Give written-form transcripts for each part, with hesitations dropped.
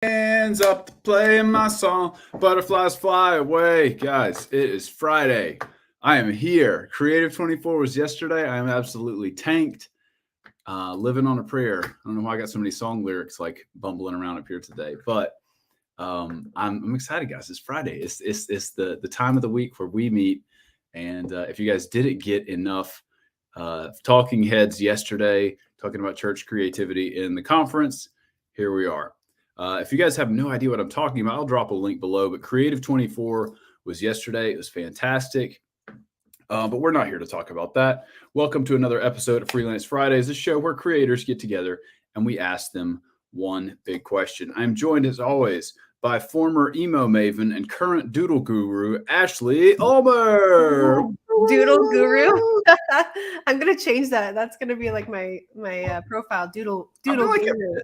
Hands up to play my song, butterflies fly away. Guys, it is Friday. I am here. Creative 24 was yesterday. I am absolutely tanked. Living on a prayer. I don't know why I got so many song lyrics like bumbling around up here today, but I'm excited, guys. It's Friday. It's the time of the week where we meet. And if you guys didn't get enough talking heads yesterday, talking about church creativity in the conference, here we are. If you guys have no idea what I'm talking about, I'll drop a link below. But Creative 24 was yesterday. It was fantastic. But we're not here to talk about that. Welcome to another episode of Freelance Fridays, a show where creators get together and we ask them one big question. I'm joined, as always, by former emo maven and current doodle guru, Ashley Ulmer. Doodle guru. I'm gonna change that. That's gonna be like my profile. Doodle guru.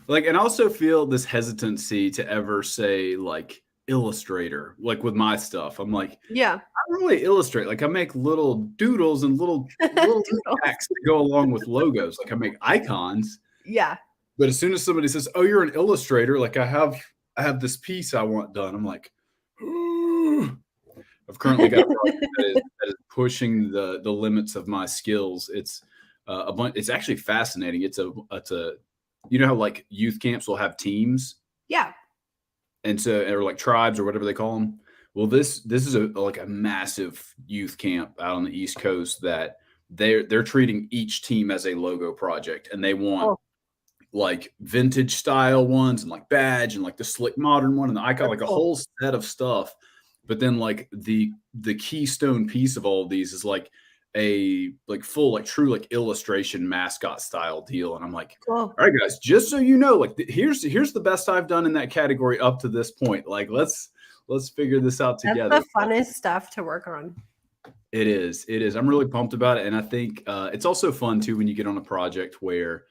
Like, and I also feel this hesitancy to ever say like illustrator, like with my stuff. I'm like, yeah, I don't really illustrate. Like I make little doodles and little packs that go along with logos. Like I make icons. Yeah. But as soon as somebody says, "Oh, you're an illustrator," like I have this piece I want done. I'm like, I've currently got a project that is pushing the limits of my skills. It's a bunch. It's actually fascinating. It's a you know how like youth camps will have teams? Yeah. And so, or like tribes or whatever they call them. Well, this is like a massive youth camp out on the East Coast that they're treating each team as a logo project, and they want like vintage style ones and like badge and like the slick modern one and the icon, like a whole set of stuff. But then like the keystone piece of all of these is like a like full like true like illustration mascot style deal. And I'm like, all right, guys, just so you know, like here's the best I've done in that category up to this point. Like let's figure this out together. That's the funnest stuff to work on. It is. I'm really pumped about it. And I think it's also fun too when you get on a project where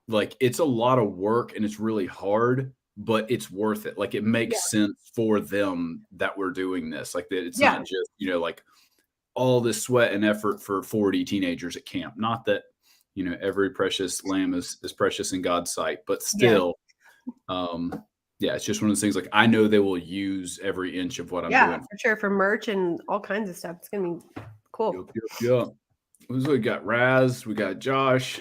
like it's a lot of work and it's really hard, but it's worth it. Like it makes sense for them that we're doing this. Like that it's not just, you know, like all this sweat and effort for 40 teenagers at camp. Not that, you know, every precious lamb is precious in God's sight, but still, it's just one of those things. Like I know they will use every inch of what I'm doing. Yeah, for sure. For merch and all kinds of stuff. It's gonna be cool. Yep. We got Raz, we got Josh,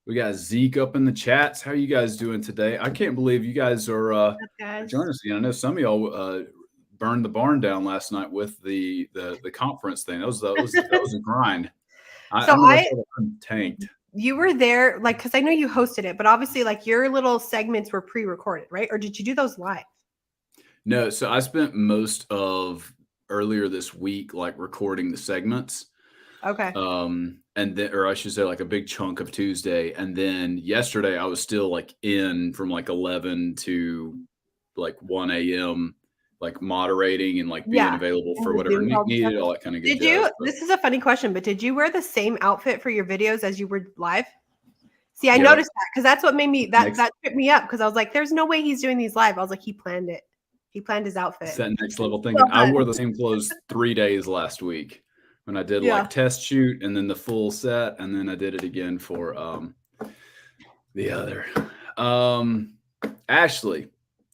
we got Zeke up in the chats. How are you guys doing today? I can't believe you guys are joining us again. I know some of y'all burned the barn down last night with the conference thing. That was a grind. I'm tanked. You were there, like, because I know you hosted it, but obviously, like, your little segments were pre-recorded, right? Or did you do those live? No, so I spent most of earlier this week like recording the segments. Okay. And then, or I should say, like a big chunk of Tuesday, and then yesterday I was still like in from like 11 to like 1 a.m. like moderating and like being available for whatever needed, all that kind of good. Did you? This is a funny question, but did you wear the same outfit for your videos as you were live? See, I noticed that because that's what made me that tripped me up because I was like, "There's no way he's doing these live." I was like, "He planned it. He planned his outfit." It's that next level thing. I wore the same clothes 3 days last week when I did like test shoot and then the full set, and then I did it again for the other. Ashley,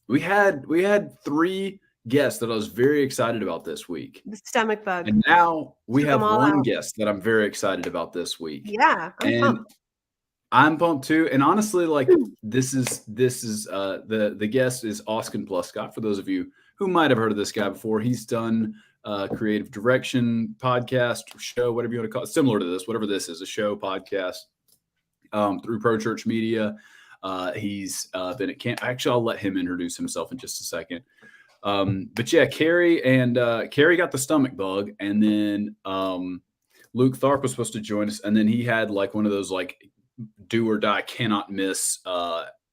we had 3 guests that I was very excited about this week. The stomach bug. And now we have one guest that I'm very excited about this week. Yeah. I'm pumped too. And honestly, like this is the guest is Austin Pluskot. For those of you who might have heard of this guy before, he's done creative direction podcast, show, whatever you want to call it, similar to this, whatever this is, a show, podcast, through Pro Church Media. He's been at camp. Actually, I'll let him introduce himself in just a second. But yeah, Kary got the stomach bug, and then Luke Tharp was supposed to join us, and then he had like one of those like do or die, cannot miss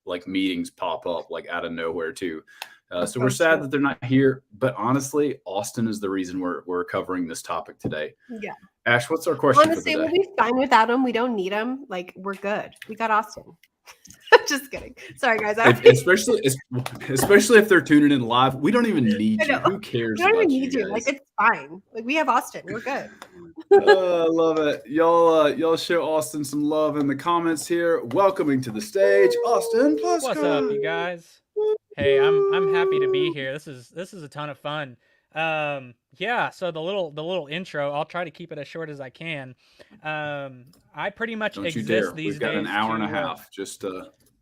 like meetings pop up like out of nowhere too. So we're sad that they're not here, but honestly, Austin is the reason we're covering this topic today. Yeah. Ash, what's our question? Honestly, we'll be fine without him. We don't need him. Like, we're good. We got Austin. Just kidding. Sorry, guys. Especially if they're tuning in live, we don't even need you. Who cares? We don't about even need you. guys? Like, it's fine. Like, we have Austin. We're good. I love it. Y'all show Austin some love in the comments here. Welcoming to the stage, Austin Pluskot. What's up, you guys? Hey, I'm happy to be here. This is a ton of fun. Yeah, so the little intro, I'll try to keep it as short as I can. I pretty much Don't you exist dare. these We've got days an hour and a to, half. Just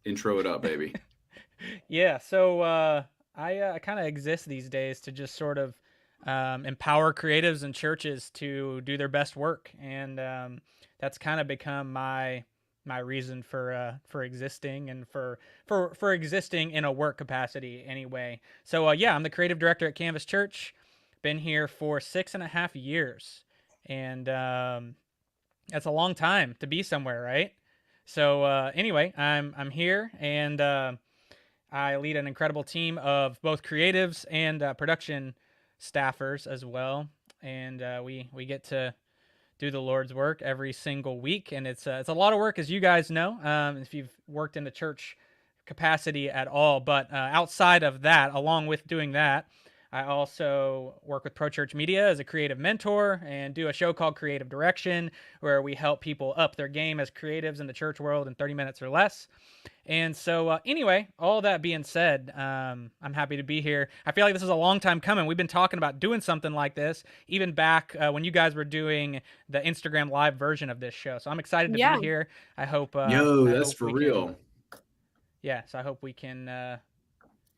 intro it up, baby. Yeah, so I kind of exist these days to just sort of empower creatives and churches to do their best work, and that's kind of become my reason for existing and for existing in a work capacity anyway. So yeah, I'm the creative director at Canvas Church. Been here for 6.5 years, and that's a long time to be somewhere, right? So anyway, I'm here, and I lead an incredible team of both creatives and production staffers as well, and we get to do the Lord's work every single week, and it's a lot of work, as you guys know, if you've worked in the church capacity at all. But outside of that, along with doing that, I also work with Pro Church Media as a creative mentor and do a show called Creative Direction, where we help people up their game as creatives in the church world in 30 minutes or less. And so anyway, all that being said, I'm happy to be here. I feel like this is a long time coming. We've been talking about doing something like this even back when you guys were doing the Instagram live version of this show. So I'm excited to be here. I hope that's for real. Yeah, so I hope we can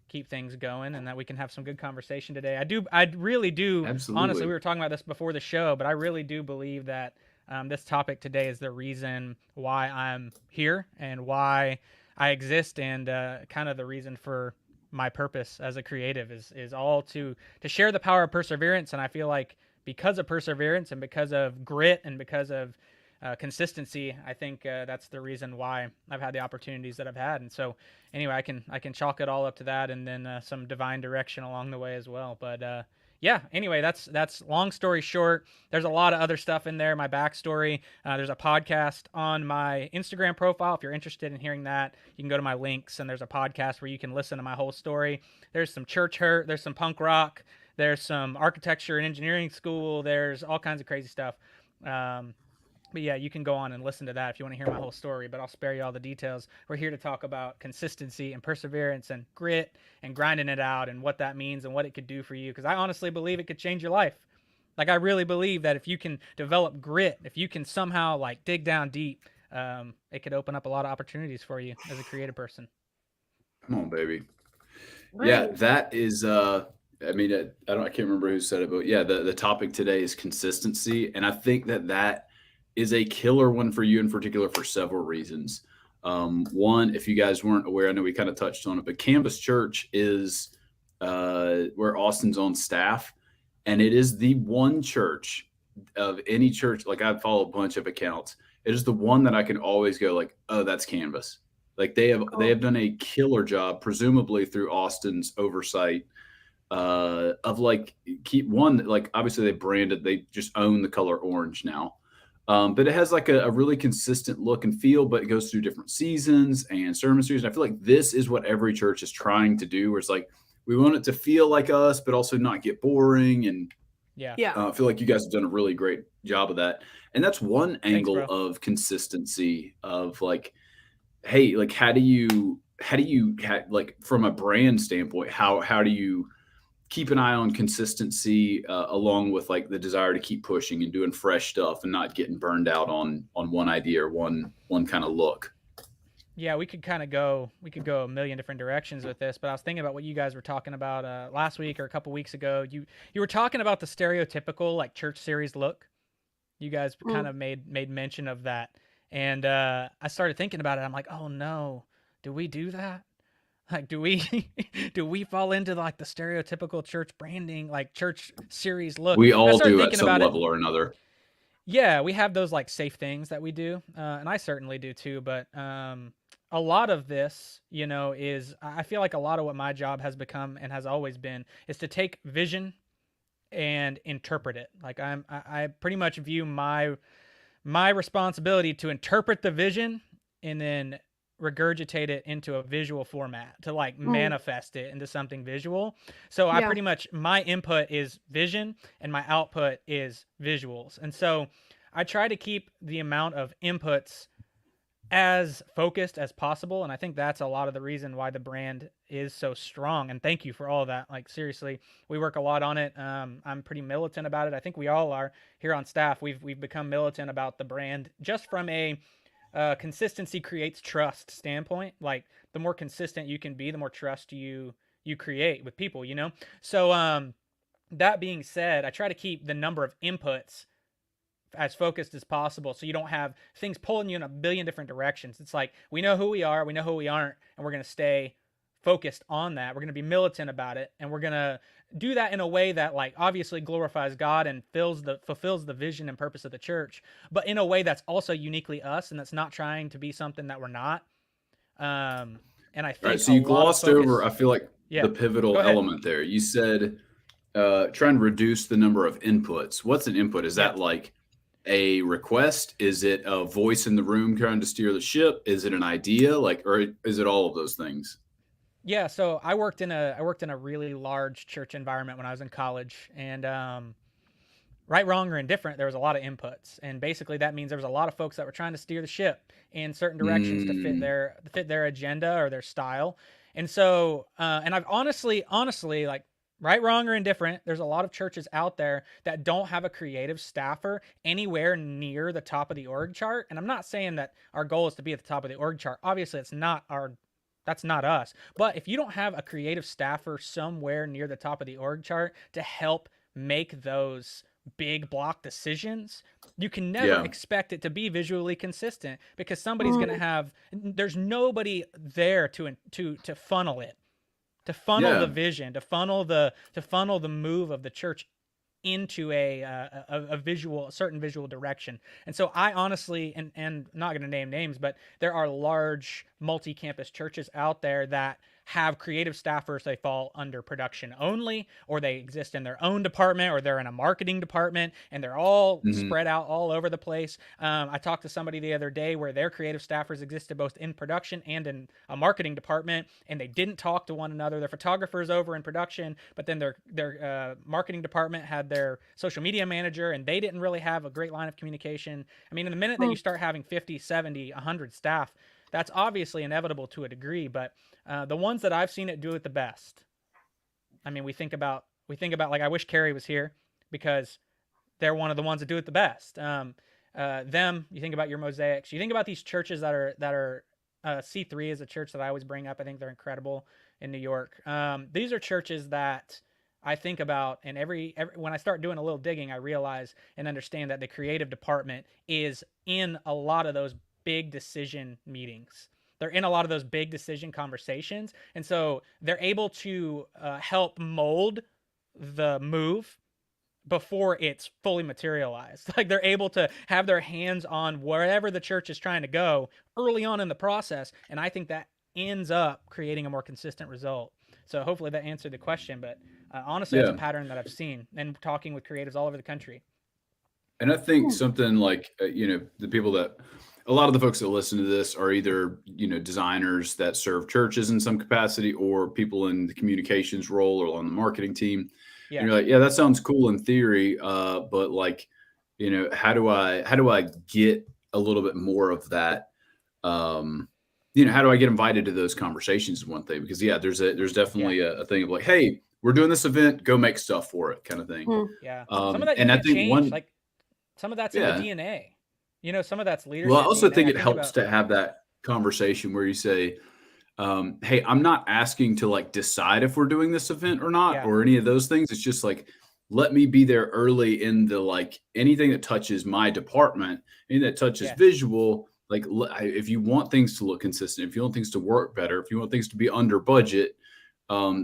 keep things going and that we can have some good conversation today. I really do. Absolutely. Honestly, we were talking about this before the show, but I really do believe that this topic today is the reason why I'm here and why I exist, and kind of the reason for my purpose as a creative is all to share the power of perseverance. And I feel like because of perseverance and because of grit and because of consistency, I think that's the reason why I've had the opportunities that I've had. And so anyway, I can chalk it all up to that, and then some divine direction along the way as well. But yeah, anyway, that's long story short. There's a lot of other stuff in there, my backstory. There's a podcast on my Instagram profile. If you're interested in hearing that, you can go to my links, and there's a podcast where you can listen to my whole story. There's some church hurt, there's some punk rock, there's some architecture and engineering school, there's all kinds of crazy stuff. But yeah, you can go on and listen to that if you want to hear my whole story, but I'll spare you all the details. We're here to talk about consistency and perseverance and grit and grinding it out and what that means and what it could do for you, because I honestly believe it could change your life. Like, I really believe that if you can develop grit, if you can somehow like dig down deep, it could open up a lot of opportunities for you as a creative person. Come on, baby. Yeah, that is I can't remember who said it, but yeah, the topic today is consistency, and I think that is a killer one for you in particular for several reasons. One, if you guys weren't aware, I know we kind of touched on it, but Canvas Church is where Austin's on staff, and it is the one church of any church. Like, I follow a bunch of accounts. It is the one that I can always go like, oh, that's Canvas. Like, they have done a killer job, presumably through Austin's oversight, of like obviously they just own the color orange now. But it has like a really consistent look and feel, but it goes through different seasons and sermon series. And I feel like this is what every church is trying to do, where it's like, we want it to feel like us, but also not get boring. And yeah, I feel like you guys have done a really great job of that. And that's one angle of consistency of like, hey, like, how do you like, from a brand standpoint, how do you keep an eye on consistency along with like the desire to keep pushing and doing fresh stuff and not getting burned out on one idea or one kind of look? Yeah, we could go a million different directions with this, but I was thinking about what you guys were talking about last week or a couple weeks ago. You were talking about the stereotypical like church series look. You guys kind of made mention of that, and I started thinking about it. I'm like, oh no, do we do that? Like, do we fall into like the stereotypical church branding, like church series look? We all do at some level or another. Yeah, we have those like safe things that we do, and I certainly do too. But a lot of this, is, I feel like a lot of what my job has become and has always been is to take vision and interpret it. Like, I pretty much view my responsibility to interpret the vision and then regurgitate it into a visual format, to like manifest it into something visual. So I pretty much, my input is vision and my output is visuals. And so I try to keep the amount of inputs as focused as possible. And I think that's a lot of the reason why the brand is so strong. And thank you for all of that. Like, seriously, we work a lot on it. I'm pretty militant about it. I think we all are here on staff. We've become militant about the brand just from a consistency creates trust standpoint. Like, the more consistent you can be, the more trust you create with people, you know? So that being said, I try to keep the number of inputs as focused as possible, so you don't have things pulling you in a billion different directions. It's like, we know who we are, we know who we aren't, and we're going to stay focused on that. We're going to be militant about it, and we're going to do that in a way that, like, obviously glorifies God and fulfills the vision and purpose of the church, but in a way that's also uniquely us, and that's not trying to be something that we're not. And I think, so you glossed over, I feel like, the pivotal element there. You said trying to reduce the number of inputs. What's an input? Is that like a request? Is it a voice in the room trying to steer the ship? Is it an idea? Like, or is it all of those things? Yeah, so I worked in a really large church environment when I was in college, and right, wrong, or indifferent, there was a lot of inputs, and basically that means there was a lot of folks that were trying to steer the ship in certain directions to fit their agenda or their style. And so, and I've honestly, like, right, wrong, or indifferent, there's a lot of churches out there that don't have a creative staffer anywhere near the top of the org chart. And I'm not saying that our goal is to be at the top of the org chart. Obviously, that's not us. But if you don't have a creative staffer somewhere near the top of the org chart to help make those big block decisions, you can never expect it to be visually consistent, because somebody's going to have, there's nobody there to funnel it. To funnel the vision, to funnel the move of the church into a certain visual direction. And so I honestly, and I'm not going to name names, but there are large multi-campus churches out there that have creative staffers. They fall under production only, or they exist in their own department, or they're in a marketing department, and they're all spread out all over the place. I talked to somebody the other day where their creative staffers existed both in production and in a marketing department, and they didn't talk to one another. Their photographers over in production, but then their marketing department had their social media manager, and they didn't really have a great line of communication. I mean, in the minute that you start having 50, 70, 100 staff, that's obviously inevitable to a degree, but the ones that I've seen it do it the best. I mean, we think about like, I wish Kary was here, because they're one of the ones that do it the best. You think about your Mosaics, you think about these churches that are C3 is a church that I always bring up. I think they're incredible in New York. These are churches that I think about, and every when I start doing a little digging, I realize and understand that the creative department is in a lot of those big decision meetings. They're in a lot of those big decision conversations. And so they're able to help mold the move before it's fully materialized. Like, they're able to have their hands on wherever the church is trying to go early on in the process. And I think that ends up creating a more consistent result. So hopefully that answered the question. But honestly, that's a pattern that I've seen and talking with creatives all over the country. And I think something like, the people that, a lot of the folks that listen to this are either, designers that serve churches in some capacity, or people in the communications role or on the marketing team. Yeah. And you're like, yeah, that sounds cool in theory. But like, how do I get a little bit more of that? How do I get invited to those conversations is one thing, because there's definitely a thing of like, hey, we're doing this event, go make stuff for it, kind of thing. Yeah. Some of that you can change, like some of that's in the DNA. Some of that's leadership. Well, I also think it helps to have that conversation where you say, hey, I'm not asking to like decide if we're doing this event or not, or any of those things. It's just like, let me be there early in the, like, anything that touches my department, anything that touches visual. Like, if you want things to look consistent, if you want things to work better, if you want things to be under budget,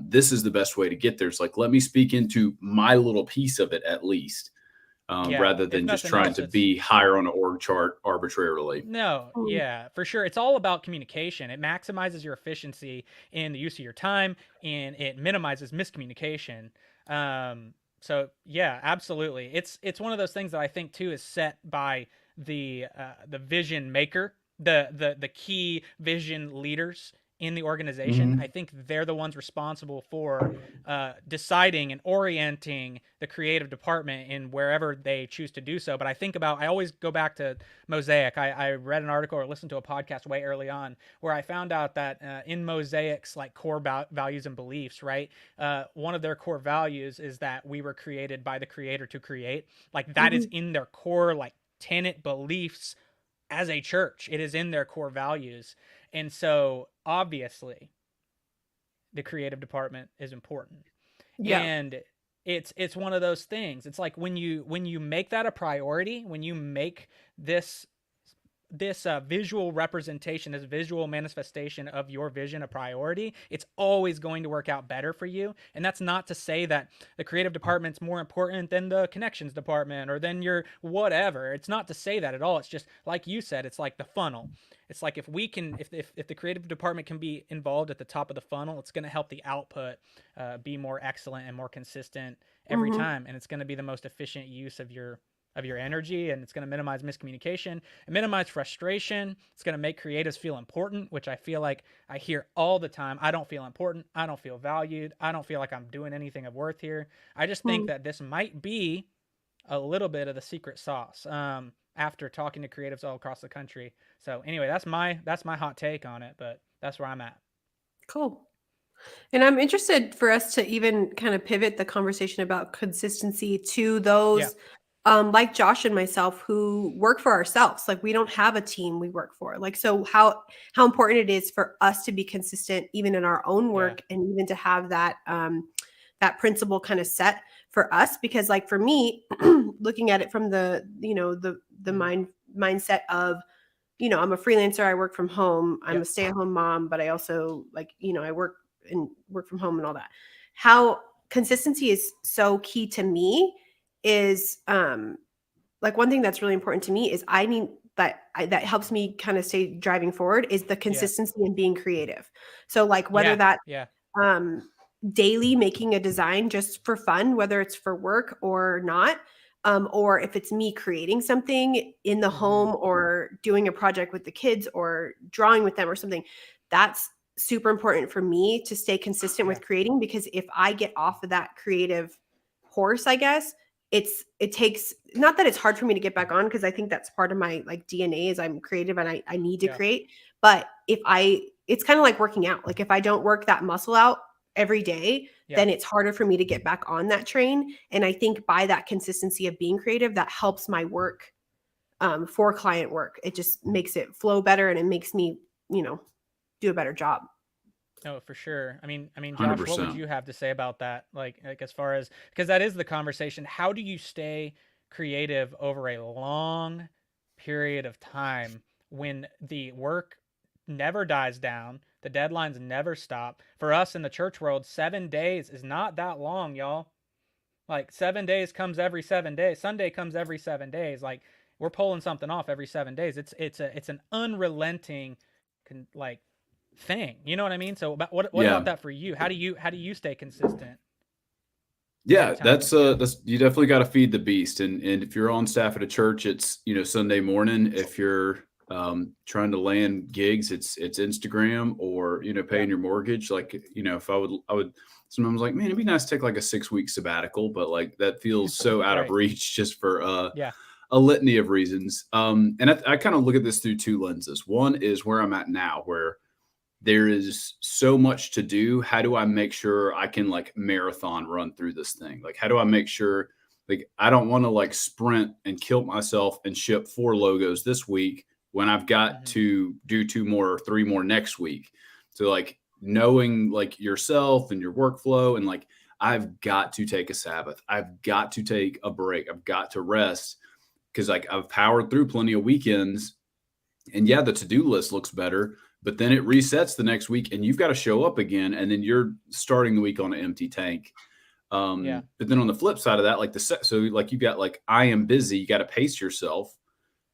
this is the best way to get there. It's like, let me speak into my little piece of it at least. Rather than just trying to be higher on an org chart arbitrarily. No, yeah, for sure. It's all about communication. It maximizes your efficiency in the use of your time, and it minimizes miscommunication. So yeah, absolutely. It's one of those things that I think too is set by the vision maker the key vision leaders in the organization. I think they're the ones responsible for deciding and orienting the creative department in wherever they choose to do so. But I always go back to Mosaic. I read an article or listened to a podcast way early on where I found out that in Mosaic's like core values and beliefs, right? One of their core values is that we were created by the creator to create. Like that is in their core, like tenet beliefs as a church. It is in their core values. And so obviously the creative department is important. Yeah. And it's one of those things. It's like when you make that a priority, when you make this visual representation, this visual manifestation of your vision a priority, it's always going to work out better for you. And that's not to say that the creative department's more important than the connections department or than your whatever. It's not to say that at all. It's just like you said, it's like the funnel. It's like if the creative department can be involved at the top of the funnel, it's going to help the output be more excellent and more consistent every time. And it's going to be the most efficient use of your energy, and it's going to minimize miscommunication and minimize frustration. It's going to make creatives feel important, which I feel like I hear all the time. I don't feel important. I don't feel valued. I don't feel like I'm doing anything of worth here. I just think that this might be a little bit of the secret sauce after talking to creatives all across the country. So anyway, that's my hot take on it, but that's where I'm at. Cool. And I'm interested for us to even kind of pivot the conversation about consistency to those like Josh and myself who work for ourselves. Like we don't have a team we work for. Like, so how important it is for us to be consistent even in our own work and even to have that that principle kind of set for us. Because like for me, looking at it from the mindset of, I'm a freelancer, I work from home, I'm a stay-at-home mom, but I also I work from home and all that. How consistency is so key to me is like one thing that's really important to me is that helps me kind of stay driving forward is the consistency in being creative. So like whether that daily making a design just for fun, whether it's for work or not, or if it's me creating something in the home or doing a project with the kids or drawing with them or something, that's super important for me to stay consistent with creating, because if I get off of that creative horse, I guess it takes, not that it's hard for me to get back on, because I think that's part of my like DNA is I'm creative and I need to create. But it's kind of like working out. Like if I don't work that muscle out every day, then it's harder for me to get back on that train. And I think by that consistency of being creative, that helps my work for client work. It just makes it flow better and it makes me, do a better job. Oh, for sure. I mean, Josh, 100%. What would you have to say about that? Like as far as, because that is the conversation. How do you stay creative over a long period of time when the work never dies down, the deadlines never stop? For us in the church world, 7 days is not that long, y'all. Like 7 days comes every 7 days. Sunday comes every 7 days. Like we're pulling something off every 7 days. It's an unrelenting thing. You know what I mean? So what about that for you? How do you stay consistent? Yeah, that's you definitely got to feed the beast. And if you're on staff at a church, it's, Sunday morning. If you're trying to land gigs, it's Instagram or, paying your mortgage. Like, if I would sometimes like, man, it'd be nice to take like a 6-week sabbatical, but like that feels so out of reach just for a litany of reasons. And I kind of look at this through two lenses. One is where I'm at now, where there is so much to do. How do I make sure I can like marathon run through this thing? Like, how do I make sure, like, I don't want to like sprint and kill myself and ship 4 logos this week when I've got to do 2 more or 3 more next week. So like knowing like yourself and your workflow, and like, I've got to take a Sabbath. I've got to take a break. I've got to rest, because like I've powered through plenty of weekends, and the to-do list looks better, but then it resets the next week and you've got to show up again. And then you're starting the week on an empty tank. But then on the flip side of that, so like you got like, I am busy, you got to pace yourself.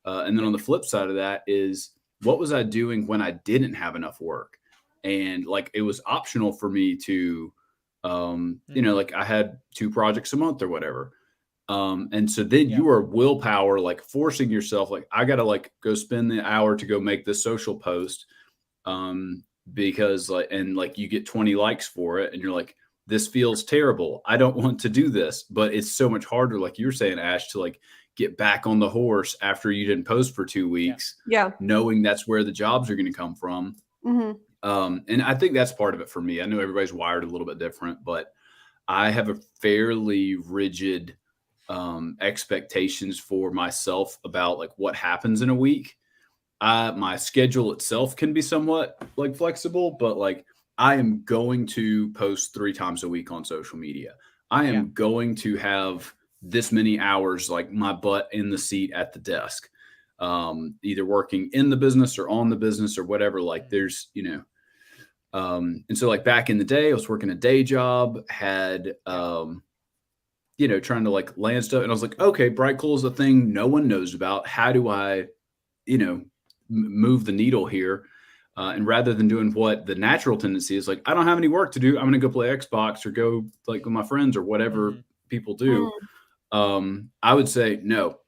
And then on the flip side of that is, what was I doing when I didn't have enough work? And like, it was optional for me to, like I had 2 projects a month or whatever. And so then you are willpower, like forcing yourself, like I got to like go spend the hour to go make this social post. Because like, and like you get 20 likes for it and you're like, this feels terrible. I don't want to do this, but it's so much harder. Like you were saying, Ash, to like get back on the horse after you didn't post for 2 weeks, knowing that's where the jobs are going to come from. And I think that's part of it for me. I know everybody's wired a little bit different, but I have a fairly rigid expectations for myself about like what happens in a week. My schedule itself can be somewhat like flexible, but like I am going to post 3 times a week on social media. I am going to have this many hours, like my butt in the seat at the desk, either working in the business or on the business or whatever. Like there's, you know, and so like back in the day, I was working a day job, had, you know, trying to like land stuff. And I was like, okay, Bright Cool is a thing no one knows about. How do I, you know, move the needle here? And rather than doing what the natural tendency is, like, I don't have any work to do, I'm going to go play Xbox or go like with my friends or whatever people do. I would say, no,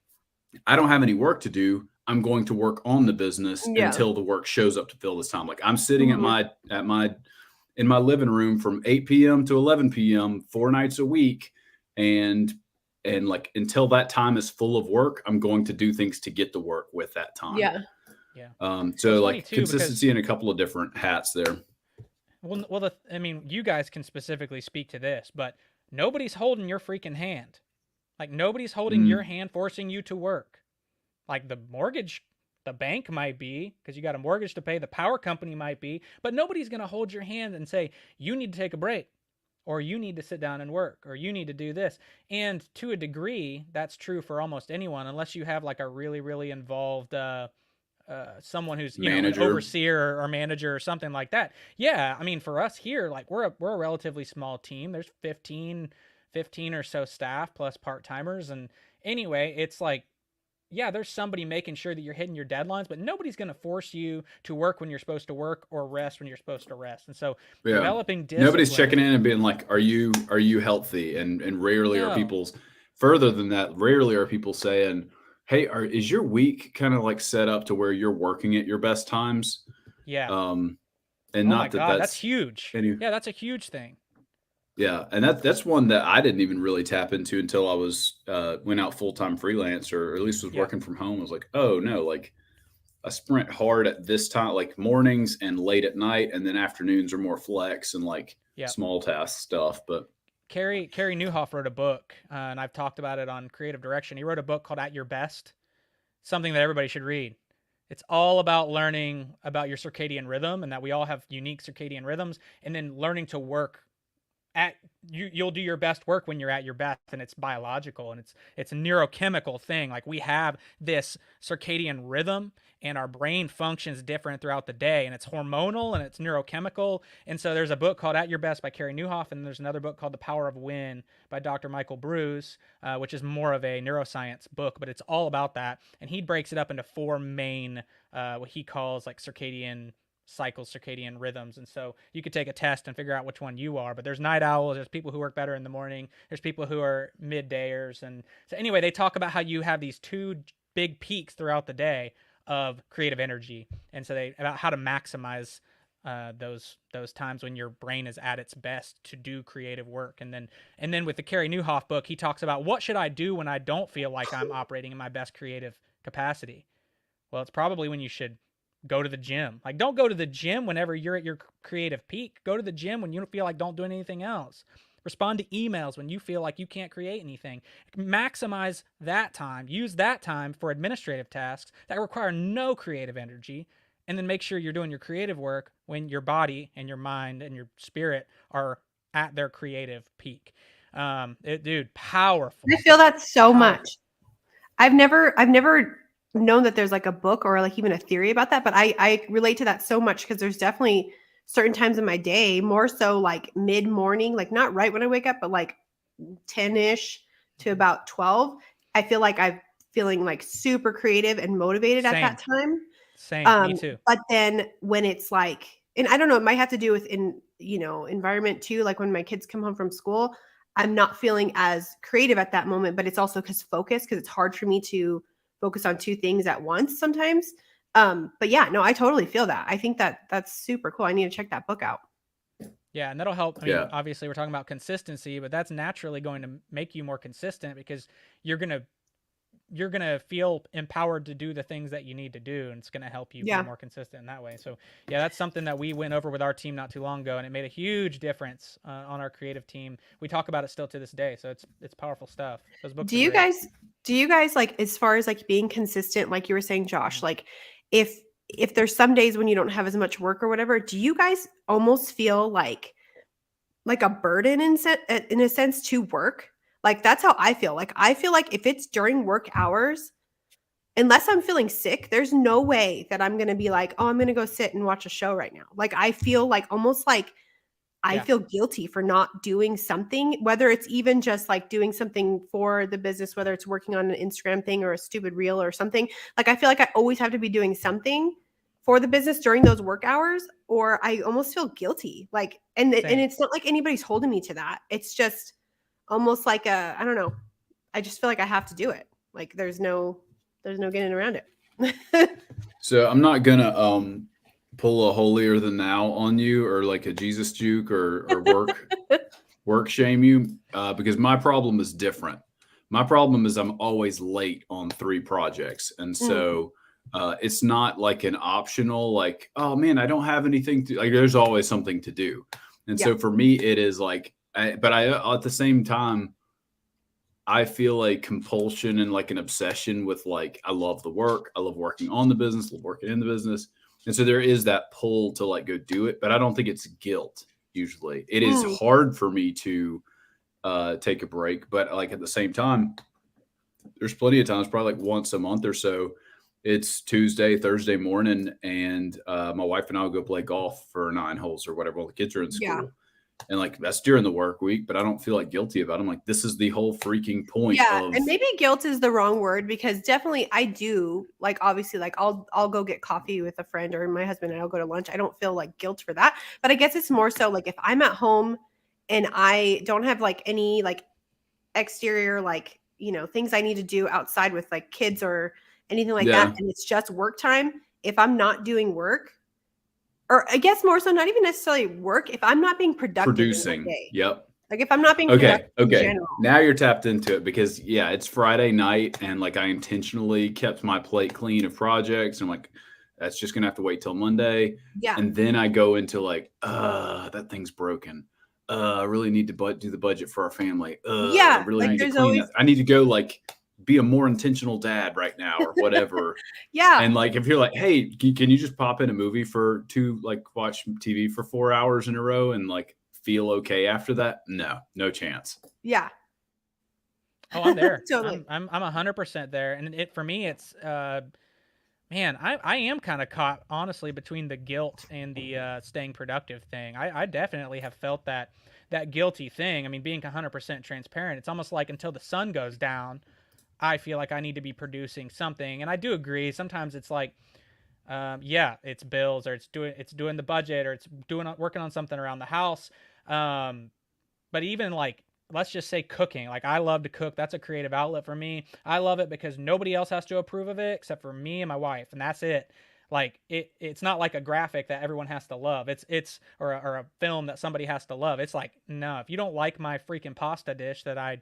I don't have any work to do. I'm going to work on the business until the work shows up to fill this time. Like I'm sitting in my living room from 8 p.m. to 11 p.m. 4 nights a week. And like, until that time is full of work, I'm going to do things to get the work with that time. So like consistency in a couple of different hats there. Well, I mean, you guys can specifically speak to this, but nobody's holding your freaking hand. Like nobody's holding your hand, forcing you to work. Like the bank might be, because you got a mortgage to pay, the power company might be, but nobody's going to hold your hand and say, you need to take a break, or you need to sit down and work, or you need to do this. And to a degree, that's true for almost anyone, unless you have like a really, really involved someone who's an overseer or manager or something like that. Yeah, I mean, for us here, like we're a relatively small team. There's 15 or so staff plus part-timers. And anyway, it's like, yeah, there's somebody making sure that you're hitting your deadlines, but nobody's going to force you to work when you're supposed to work or rest when you're supposed to rest. And so developing discipline. Nobody's checking in and being like, are you healthy? And rarely are people's further than that. Rarely are people saying, hey, is your week kind of like set up to where you're working at your best times? And not that's huge. Yeah, that's a huge thing. Yeah, and that's one that I didn't even really tap into until I was went out full-time freelance, or at least was working from home. I was like, oh no, like I sprint hard at this time, like mornings and late at night, and then afternoons are more flex and like small task stuff. But Kary Newhoff wrote a book, and I've talked about it on Creative Direction. He wrote a book called At Your Best, something that everybody should read. It's all about learning about your circadian rhythm and that we all have unique circadian rhythms, and then learning to work you'll do your best work when you're at your best, and it's biological, and it's a neurochemical thing. Like we have this circadian rhythm and our brain functions different throughout the day, and it's hormonal and it's neurochemical. And so there's a book called At Your Best by Kary Newhoff, and there's another book called The Power of When by Dr. Michael Brews, which is more of a neuroscience book, but it's all about that. And he breaks it up into 4 main what he calls like circadian cycles, circadian rhythms. And so you could take a test and figure out which one you are. But there's night owls, there's people who work better in the morning, there's people who are middayers. And so anyway, they talk about how you have these 2 big peaks throughout the day of creative energy, and so about how to maximize those times when your brain is at its best to do creative work. And then with the Kary Newhoff book, he talks about what should I do when I don't feel like I'm operating in my best creative capacity. Well, it's probably when you should go to the gym. Like, don't go to the gym whenever you're at your creative peak. Go to the gym when you don't feel like doing anything else. Respond to emails when you feel like you can't create anything. Maximize that time. Use that time for administrative tasks that require no creative energy. And then make sure you're doing your creative work when your body and your mind and your spirit are at their creative peak. Dude, powerful. I feel that so much. I've never known that there's like a book or like even a theory about that, but I relate to that so much, because there's definitely certain times in my day, more so like mid-morning, like not right when I wake up, but like 10-ish to about 12. I feel like I'm feeling like super creative and motivated at that time. Same, me too. But then when it's like, and I don't know, it might have to do with environment too. Like when my kids come home from school, I'm not feeling as creative at that moment, but it's also because it's hard for me to focus on two things at once sometimes. But yeah, no, I totally feel that. I think that's super cool. I need to check that book out. Yeah, and that'll help. I mean, Yeah. obviously we're talking about consistency, but that's naturally going to make you more consistent because you're gonna feel empowered to do the things that you need to do, and it's gonna help you be more consistent in that way. So yeah, that's something that we went over with our team not too long ago, and it made a huge difference on our creative team. We talk about it still to this day, so it's powerful stuff. Those books. Do you guys like, as far as like being consistent, like you were saying, Josh, like if there's some days when you don't have as much work or whatever, do you guys almost feel like a burden in a sense to work? Like that's how I feel. Like I feel like if it's during work hours, unless I'm feeling sick, there's no way that I'm going to be like, oh, I'm going to go sit and watch a show right now. Like I feel like almost like I feel guilty for not doing something, whether it's even just like doing something for the business, whether it's working on an Instagram thing or a stupid reel or something. Like I feel like I always have to be doing something for the business during those work hours, or I almost feel guilty. Like, and it's not like anybody's holding me to that. It's just almost like I don't know. I just feel like I have to do it. Like there's no getting around it. So I'm not gonna pull a holier than thou on you or like a Jesus juke or work shame you because my problem is different. My problem is I'm always late on 3 projects, and so it's not like an optional like, oh man, I don't have anything to like. There's always something to do, and so for me it is like, but I at the same time I feel like compulsion and like an obsession with like, I love the work. I love working on the business, love working in the business. And so there is that pull to like go do it, but I don't think it's guilt. Usually it is hard for me to take a break, but like at the same time, there's plenty of times, probably like once a month or so. It's Tuesday, Thursday morning, and my wife and I will go play golf for 9 holes or whatever while the kids are in school. Yeah. And like that's during the work week, but I don't feel like guilty about it. I'm like, this is the whole freaking point. Yeah. And maybe guilt is the wrong word, because definitely I do like, obviously, like I'll go get coffee with a friend, or my husband and I'll go to lunch. I don't feel like guilt for that, but I guess it's more so like if I'm at home and I don't have like any like exterior, like, you know, things I need to do outside with like kids or anything like that. And it's just work time. If I'm not doing work, or I guess more so not even necessarily work, if I'm not being productive. Producing. Yep. Like if I'm not being productive in general. Now you're tapped into it, because it's Friday night and like I intentionally kept my plate clean of projects. And I'm like, that's just gonna have to wait till Monday. Yeah. And then I go into like, that thing's broken. I really need to do the budget for our family. I really need to clean that. I need to go like be a more intentional dad right now or whatever. And like, if you're like, hey, can you just pop in a movie watch TV for 4 hours in a row and like feel okay after that? No chance. Yeah. Oh, I'm there. Totally. I'm 100% there. And for me, it's, man, I am kind of caught honestly between the guilt and the staying productive thing. I definitely have felt that guilty thing. I mean, being 100% transparent, it's almost like until the sun goes down, I feel like I need to be producing something. And I do agree. Sometimes it's like, it's bills, or it's doing the budget, or it's working on something around the house. But even like, let's just say cooking. Like I love to cook. That's a creative outlet for me. I love it because nobody else has to approve of it except for me and my wife. And that's it. Like it's not like a graphic that everyone has to love. Or a film that somebody has to love. It's like, no, if you don't like my freaking pasta dish that I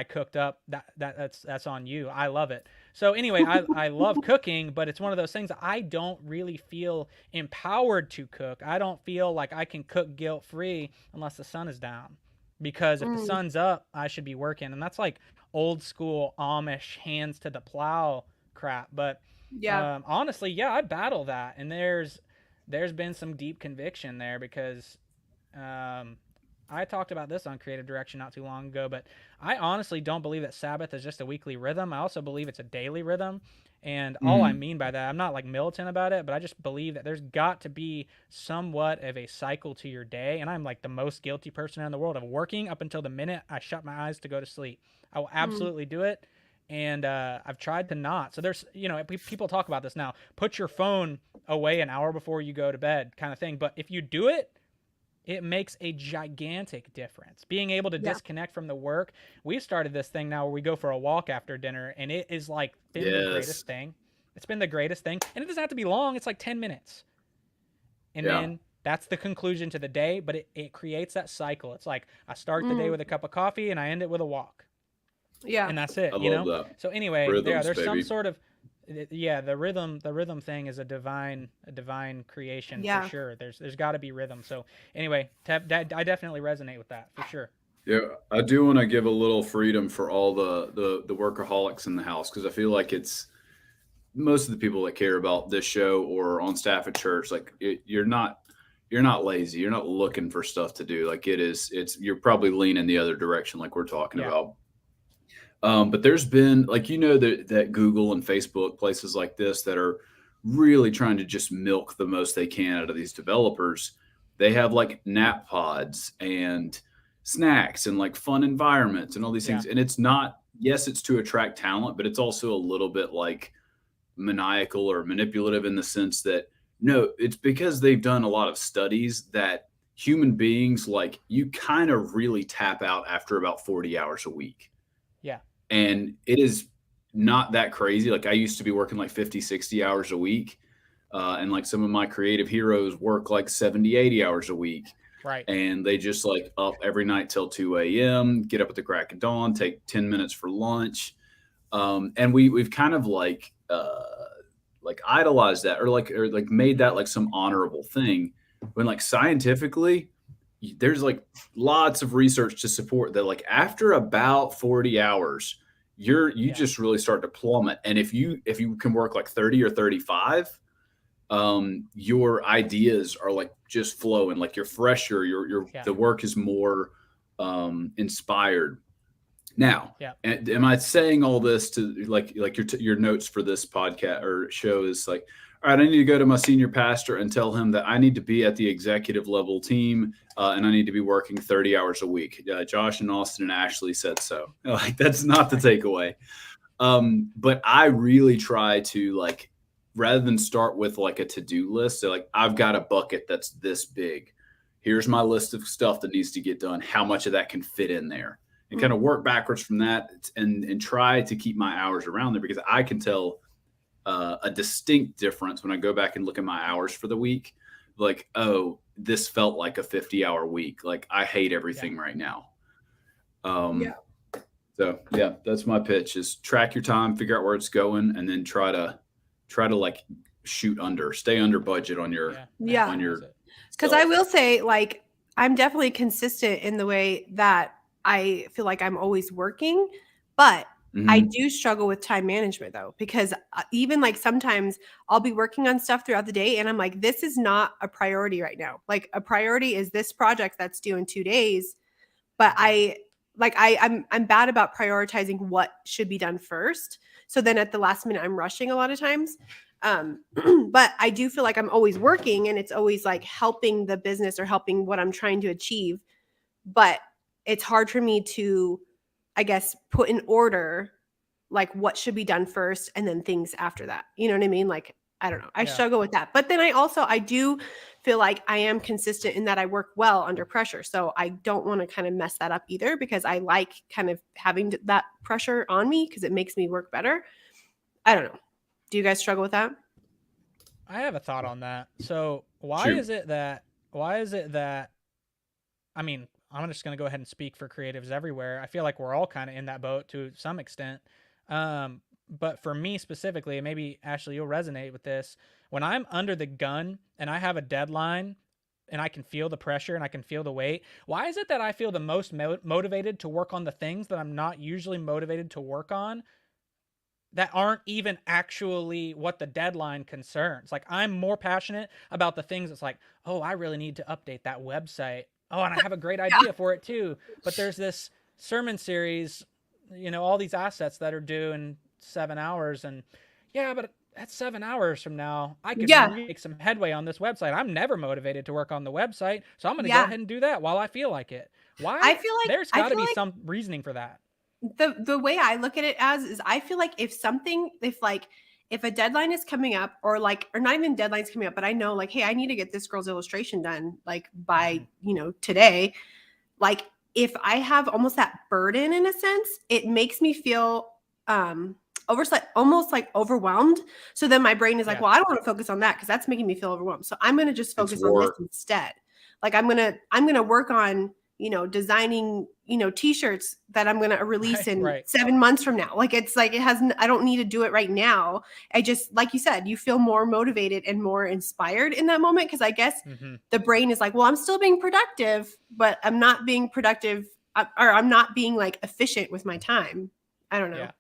cooked up, that's on you. I love it. So anyway, I love cooking, but it's one of those things I don't really feel empowered to cook. I don't feel like I can cook guilt-free unless the sun is down, because if the sun's up, I should be working. And that's like old school Amish hands to the plow crap. But honestly, I battle that. And there's been some deep conviction there, because I talked about this on Creative Direction not too long ago, but I honestly don't believe that Sabbath is just a weekly rhythm. I also believe it's a daily rhythm. And all I mean by that, I'm not like militant about it, but I just believe that there's got to be somewhat of a cycle to your day. And I'm like the most guilty person in the world of working up until the minute I shut my eyes to go to sleep. I will absolutely do it. And I've tried to not. So there's, people talk about this now. Put your phone away an hour before you go to bed kind of thing. But if you do it, it makes a gigantic difference. Being able to disconnect from the work. We've started this thing now where we go for a walk after dinner, and it is like been the greatest thing. It's been the greatest thing. And it doesn't have to be long. It's like 10 minutes. And then that's the conclusion to the day, but it creates that cycle. It's like I start the day with a cup of coffee and I end it with a walk. Yeah. And that's it, I love that. So anyway, Rhythms, there's baby. some sort of the rhythm thing is a divine creation for sure. There's got to be rhythm. So anyway, I definitely resonate with that for sure. Yeah, I do want to give a little freedom for all the workaholics in the house, because I feel like it's most of the people that care about this show or on staff at church. Like you're not lazy. You're not looking for stuff to do. Like you're probably leaning the other direction, like we're talking about. But there's been that Google and Facebook, places like this that are really trying to just milk the most they can out of these developers. They have like nap pods and snacks and like fun environments and all these things. And it's not, yes, it's to attract talent, but it's also a little bit like maniacal or manipulative in the sense that, no, it's because they've done a lot of studies that human beings, like, you kind of really tap out after about 40 hours a week. Yeah. And it is not that crazy. Like I used to be working like 50, 60 hours a week. And like some of my creative heroes work like 70, 80 hours a week. Right. And they just like up every night till 2 a.m., get up at the crack of dawn, take 10 minutes for lunch. And we've kind of like idolized that or made that like some honorable thing, when like scientifically there's like lots of research to support that, like after about 40 hours, you just really start to plummet. And if you can work like 30 or 35, your ideas are like just flowing, like you're fresher, the work is more inspired. Now, am I saying all this to like your notes for this podcast or show is like, all right, I need to go to my senior pastor and tell him that I need to be at the executive level team and I need to be working 30 hours a week. Josh and Austin and Ashley said so. Like, that's not the takeaway. But I really try to, like, rather than start with like a to-do list, so like I've got a bucket that's this big. Here's my list of stuff that needs to get done. How much of that can fit in there? And kind of work backwards from that and try to keep my hours around there, because I can tell a distinct difference when I go back and look at my hours for the week. Like, oh, this felt like a 50-hour week. Like, I hate everything right now. So yeah, that's my pitch: is track your time, figure out where it's going, and then try to like stay under budget on your on your. Because I will say, like, I'm definitely consistent in the way that I feel like I'm always working, but I do struggle with time management though, because even like sometimes I'll be working on stuff throughout the day and I'm like, this is not a priority right now. Like, a priority is this project that's due in 2 days. But I'm bad about prioritizing what should be done first. So then at the last minute, I'm rushing a lot of times. But I do feel like I'm always working and it's always like helping the business or helping what I'm trying to achieve. But it's hard for me to, I guess, put in order like what should be done first and then things after that. You know what I mean? Like, I don't know. I struggle with that. But then I do feel like I am consistent in that I work well under pressure. So I don't want to kind of mess that up either, because I like kind of having that pressure on me because it makes me work better. I don't know. Do you guys struggle with that? I have a thought on that. So why is it that, I mean, I'm just going to go ahead and speak for creatives everywhere. I feel like we're all kind of in that boat to some extent. But for me specifically, maybe Ashley, you'll resonate with this. When I'm under the gun and I have a deadline and I can feel the pressure and I can feel the weight, why is it that I feel the most motivated to work on the things that I'm not usually motivated to work on, that aren't even actually what the deadline concerns? Like, I'm more passionate about the things that's like, oh, I really need to update that website. Oh, and I have a great idea for it too. But there's this sermon series, all these assets that are due in 7 hours. And but that's 7 hours from now. I can make some headway on this website. I'm never motivated to work on the website. So I'm going to go ahead and do that while I feel like it. Why? I feel like there's got to be some reasoning for that. The way I look at it is I feel like if if a deadline is coming up, or not even deadlines coming up, but I know like, hey, I need to get this girl's illustration done like by, today. Like if I have almost that burden in a sense, it makes me feel almost like overwhelmed. So then my brain is like, well, I don't want to focus on that because that's making me feel overwhelmed. So I'm going to just focus on this instead. Like I'm going to work on, designing, t-shirts that I'm going to release in 7 months from now. Like, it's like, I don't need to do it right now. I just, like you said, you feel more motivated and more inspired in that moment. Cause I guess the brain is like, well, I'm still being productive, but I'm not being productive or I'm not being like efficient with my time. I don't know. Yeah.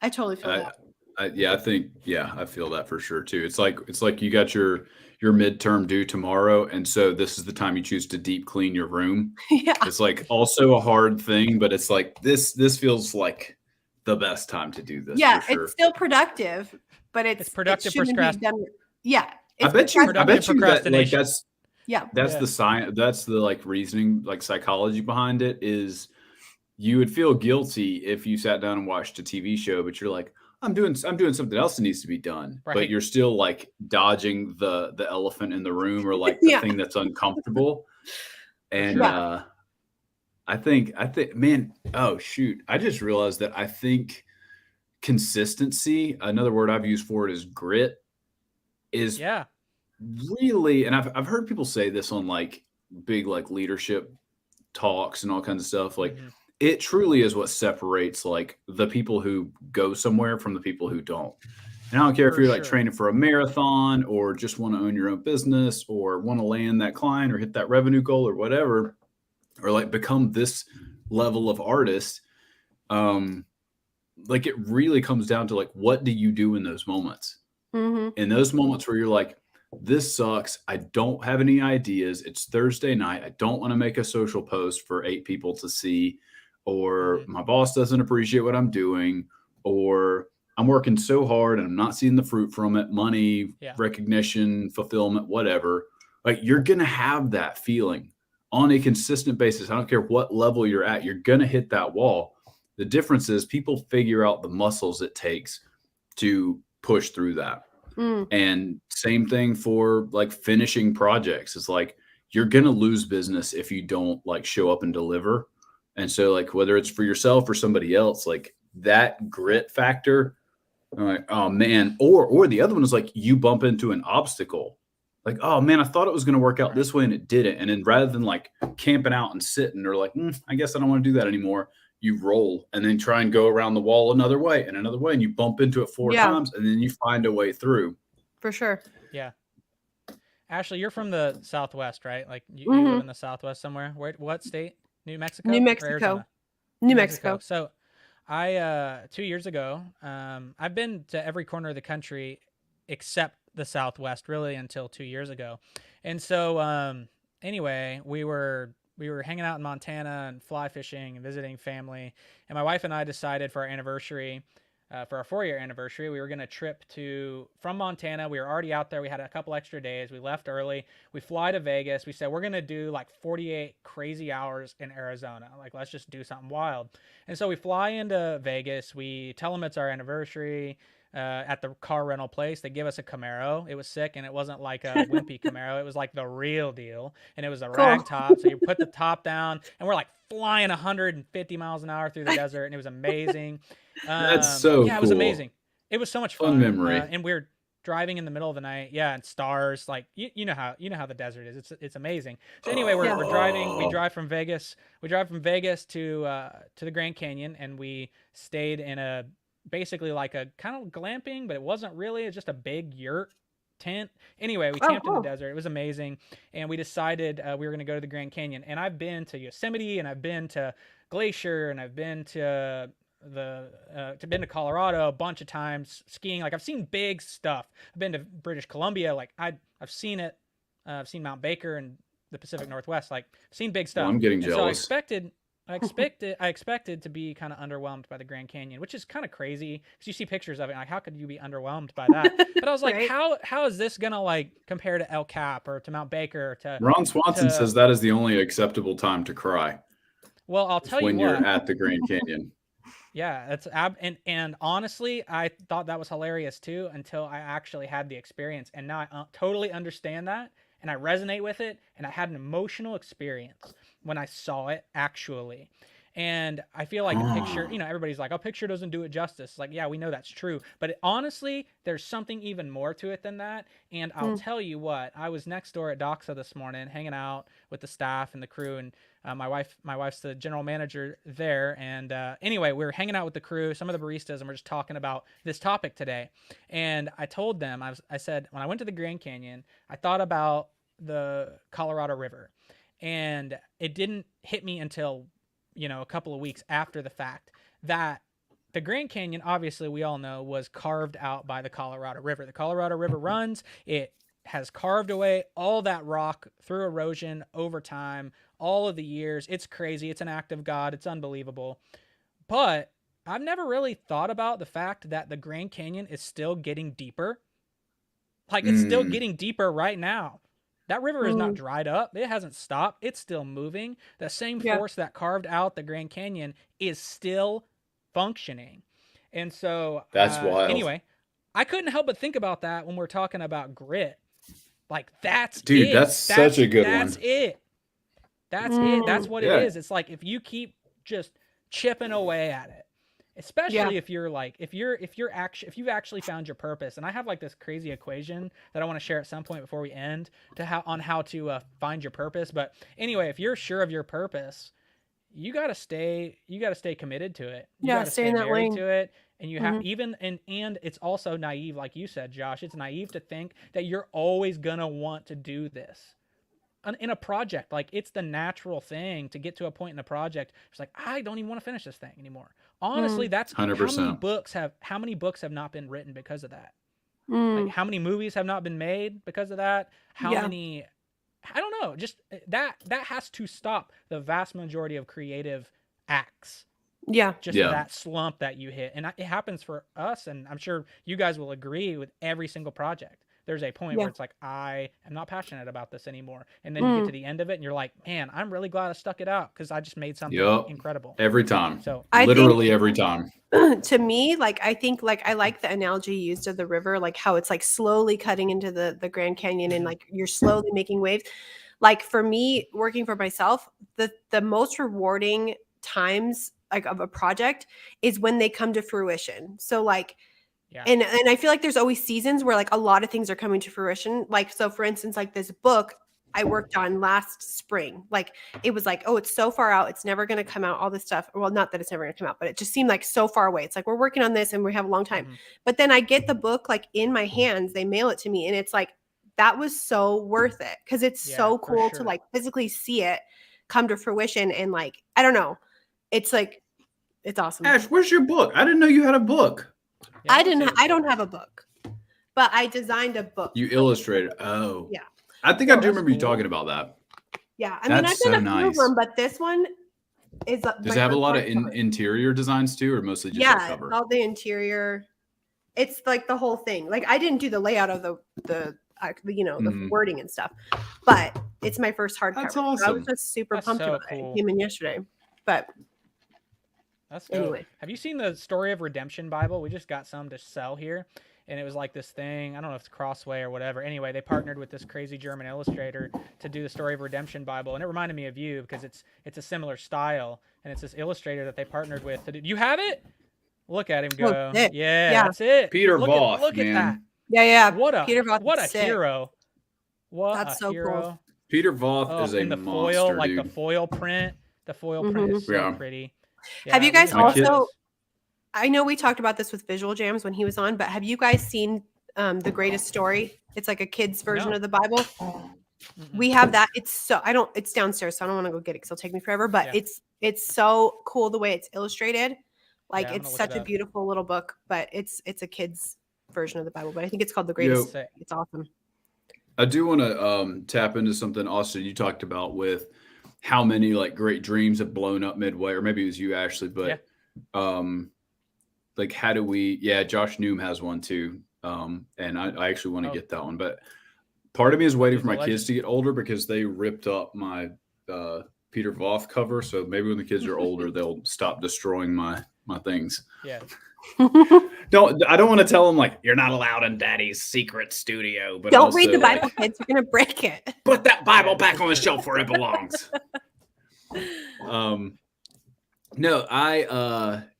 I totally feel that. I feel that for sure too. It's like you got your midterm due tomorrow, and so this is the time you choose to deep clean your room. Yeah, it's like also a hard thing, but it's like this feels like the best time to do this. Yeah, for sure. It's still productive, but it's productive procrastination. Yeah, I bet you that like that's the the science. That's the like reasoning, like psychology behind it is. You would feel guilty if you sat down and watched a TV show, but you're like, I'm doing something else that needs to be done. Right. But you're still like dodging the elephant in the room or like the thing that's uncomfortable. And I think, man, oh shoot. I just realized that I think consistency, another word I've used for it is grit, is really, and I've heard people say this on like big like leadership talks and all kinds of stuff. Like it truly is what separates like the people who go somewhere from the people who don't. And I don't care if you're like training for a marathon or just want to own your own business or want to land that client or hit that revenue goal or whatever, or like become this level of artist. Like it really comes down to like, what do you do in those moments? In those moments where you're like, this sucks. I don't have any ideas. It's Thursday night. I don't want to make a social post for 8 people to see, or my boss doesn't appreciate what I'm doing, or I'm working so hard and I'm not seeing the fruit from it, money, recognition, fulfillment, whatever. Like you're going to have that feeling on a consistent basis. I don't care what level you're at. You're going to hit that wall. The difference is people figure out the muscles it takes to push through that. And same thing for like finishing projects. It's like, you're going to lose business if you don't like show up and deliver. And so like, whether it's for yourself or somebody else, like that grit factor, I'm like, oh man, or the other one is like you bump into an obstacle. Like, oh man, I thought it was going to work out this way and it didn't. And then rather than like camping out and sitting or like, I guess I don't want to do that anymore. You roll and then try and go around the wall another way. And you bump into it 4 times and then you find a way through. For sure. Yeah. Ashley, you're from the Southwest, right? Like you live in the Southwest somewhere. What state? New Mexico? New Mexico. New Mexico. So I 2 years ago, I've been to every corner of the country except the Southwest really until 2 years ago. And so anyway, we were hanging out in Montana and fly fishing and visiting family. And my wife and I decided for our anniversary, for our 4-year anniversary, we were going to trip from Montana. We were already out there. We had a couple extra days. We left early. We fly to Vegas. We said, we're going to do like 48 crazy hours in Arizona. Like, let's just do something wild. And so we fly into Vegas. We tell them it's our anniversary. At the car rental place, they give us a Camaro. It was sick, and it wasn't like a wimpy Camaro. It was like the real deal, and it was a rag top. So you put the top down, and we're like flying 150 miles an hour through the desert, and it was amazing. That's so cool. It was amazing. It was so much fun. Fun memory. And we were driving in the middle of the night, and stars. Like you know how the desert is. It's amazing. So anyway, we're driving. We drive from Vegas. We drive from Vegas to the Grand Canyon, and we stayed in basically like a kind of glamping, but it wasn't really. It's just a big yurt tent. Anyway, we camped in the desert. It was amazing. And we decided we were going to go to the Grand Canyon. And I've been to Yosemite, and I've been to Glacier, and I've been to Colorado a bunch of times skiing. Like I've seen big stuff. I've been to British Columbia. Like I've seen it. I've seen Mount Baker and the Pacific Northwest. Like I've seen big stuff. Well, I'm getting jealous. So I expected to be kind of underwhelmed by the Grand Canyon, which is kind of crazy because you see pictures of it. Like, how could you be underwhelmed by that? But I was like, how is this gonna like compare to El Cap or to Mount Baker? Or to Ron Swanson says that is the only acceptable time to cry. Well, I'll tell you when you're at the Grand Canyon. Yeah, that's and honestly, I thought that was hilarious too until I actually had the experience, and now I totally understand that, and I resonate with it, and I had an emotional experience when I saw it actually. And I feel like a picture, everybody's like, "Oh, picture doesn't do it justice." Like, yeah, we know that's true, but honestly, there's something even more to it than that. And I'll tell you what, I was next door at Doxa this morning, hanging out with the staff and the crew, and my wife's the general manager there. And anyway, we were hanging out with the crew, some of the baristas, and we're just talking about this topic today. And I told them, I said, when I went to the Grand Canyon, I thought about the Colorado River, and it didn't hit me until, a couple of weeks after the fact that the Grand Canyon, obviously we all know, was carved out by the Colorado River. The Colorado River runs, it has carved away all that rock through erosion over time, all of the years. It's crazy. It's an act of God. It's unbelievable. But I've never really thought about the fact that the Grand Canyon is still getting deeper. Like, it's still getting deeper right now. That river is not dried up. It hasn't stopped. It's still moving. The same force that carved out the Grand Canyon is still functioning. And so, that's wild. Anyway, I couldn't help but think about that when we're talking about grit. Like, that's Dude, it. that's such a good one. That's it. That's it. That's what it is. It's like, if you keep just chipping away at it, especially if you're like, if you've actually found your purpose. And I have like this crazy equation that I want to share at some point before we end on how to find your purpose. But anyway, if you're sure of your purpose, you got to stay committed to it. You got to stay in that married lane to it. And you have and it's also naive, like you said, Josh. It's naive to think that you're always going to want to do this in a project. Like, it's the natural thing to get to a point in a project. It's like, I don't even want to finish this thing anymore. Honestly, that's 100%. How many books have not been written because of that? Like, how many movies have not been made because of that? How many, I don't know, just that has to stop the vast majority of creative acts. That slump that you hit. And it happens for us, and I'm sure you guys will agree with every single project. There's a point where it's like, I am not passionate about this anymore. And then you get to the end of it and you're like, man, I'm really glad I stuck it out because I just made something incredible. Every time. So literally every time. To me, like, I think, like, I like the analogy you used of the river, like how it's like slowly cutting into the Grand Canyon and like you're slowly making waves. Like, for me, working for myself, the most rewarding times like of a project is when they come to fruition. So like, and I feel like there's always seasons where like a lot of things are coming to fruition. Like, so for instance, like this book I worked on last spring, like it was like, oh, it's so far out. It's never going to come out, all this stuff. Well, not that it's never going to come out, but it just seemed like so far away. It's like, we're working on this and we have a long time. But then I get the book like in my hands, they mail it to me. And it's like, that was so worth it. Cause it's so cool to like physically see it come to fruition. And like, I don't know. It's like, it's awesome. Ash, where's your book? I didn't know you had a book. I don't have a book, but I designed a book. You illustrated. Oh, yeah. I think I do remember you talking about that. Yeah, I mean, I've done a few of them, but this one is. Does it have a lot of interior designs too, or mostly just the cover? All the interior. It's like the whole thing. Like, I didn't do the layout of the wording and stuff, but it's my first hardcover. That's awesome. I was just super pumped about it. It came in yesterday, but. That's dope. Anyway. Have you seen the Story of Redemption Bible? We just got some to sell here. And it was like this thing. I don't know if it's Crossway or whatever. Anyway, they partnered with this crazy German illustrator to do the Story of Redemption Bible. And it reminded me of you because it's a similar style. And it's this illustrator that they partnered with. You have it? Look at him go. Oh, yeah, that's it. Peter Voth, look at that. Yeah. What a Peter Voth, what a hero. That's so hero. Cool. Peter Voth is a the monster, foil, dude. like the foil print. The foil print is so pretty. Yeah, have you guys also, I know we talked about this with Visual Jams when he was on, but have you guys seen The Greatest Story? It's like a kid's version of the Bible. We have that. It's downstairs, so I don't want to go get it because it'll take me forever, but it's so cool the way it's illustrated. Like, it's such a beautiful little book, but it's a kid's version of the Bible, but I think it's called The Greatest. It's awesome. I do want to tap into something, Austin, you talked about with how many like great dreams have blown up midway, or maybe it was you, Ashley, but like, how do we, Josh Noom has one too. And I actually want to get that one, but part of me is waiting for my kids to get older because they ripped up my Peter Voth cover. So maybe when the kids are older, they'll stop destroying my my things. Yeah. I don't want to tell them like, you're not allowed in daddy's secret studio, but don't also, read the Bible, like, kids. You're gonna break it. Put that Bible back on the shelf where it belongs. No,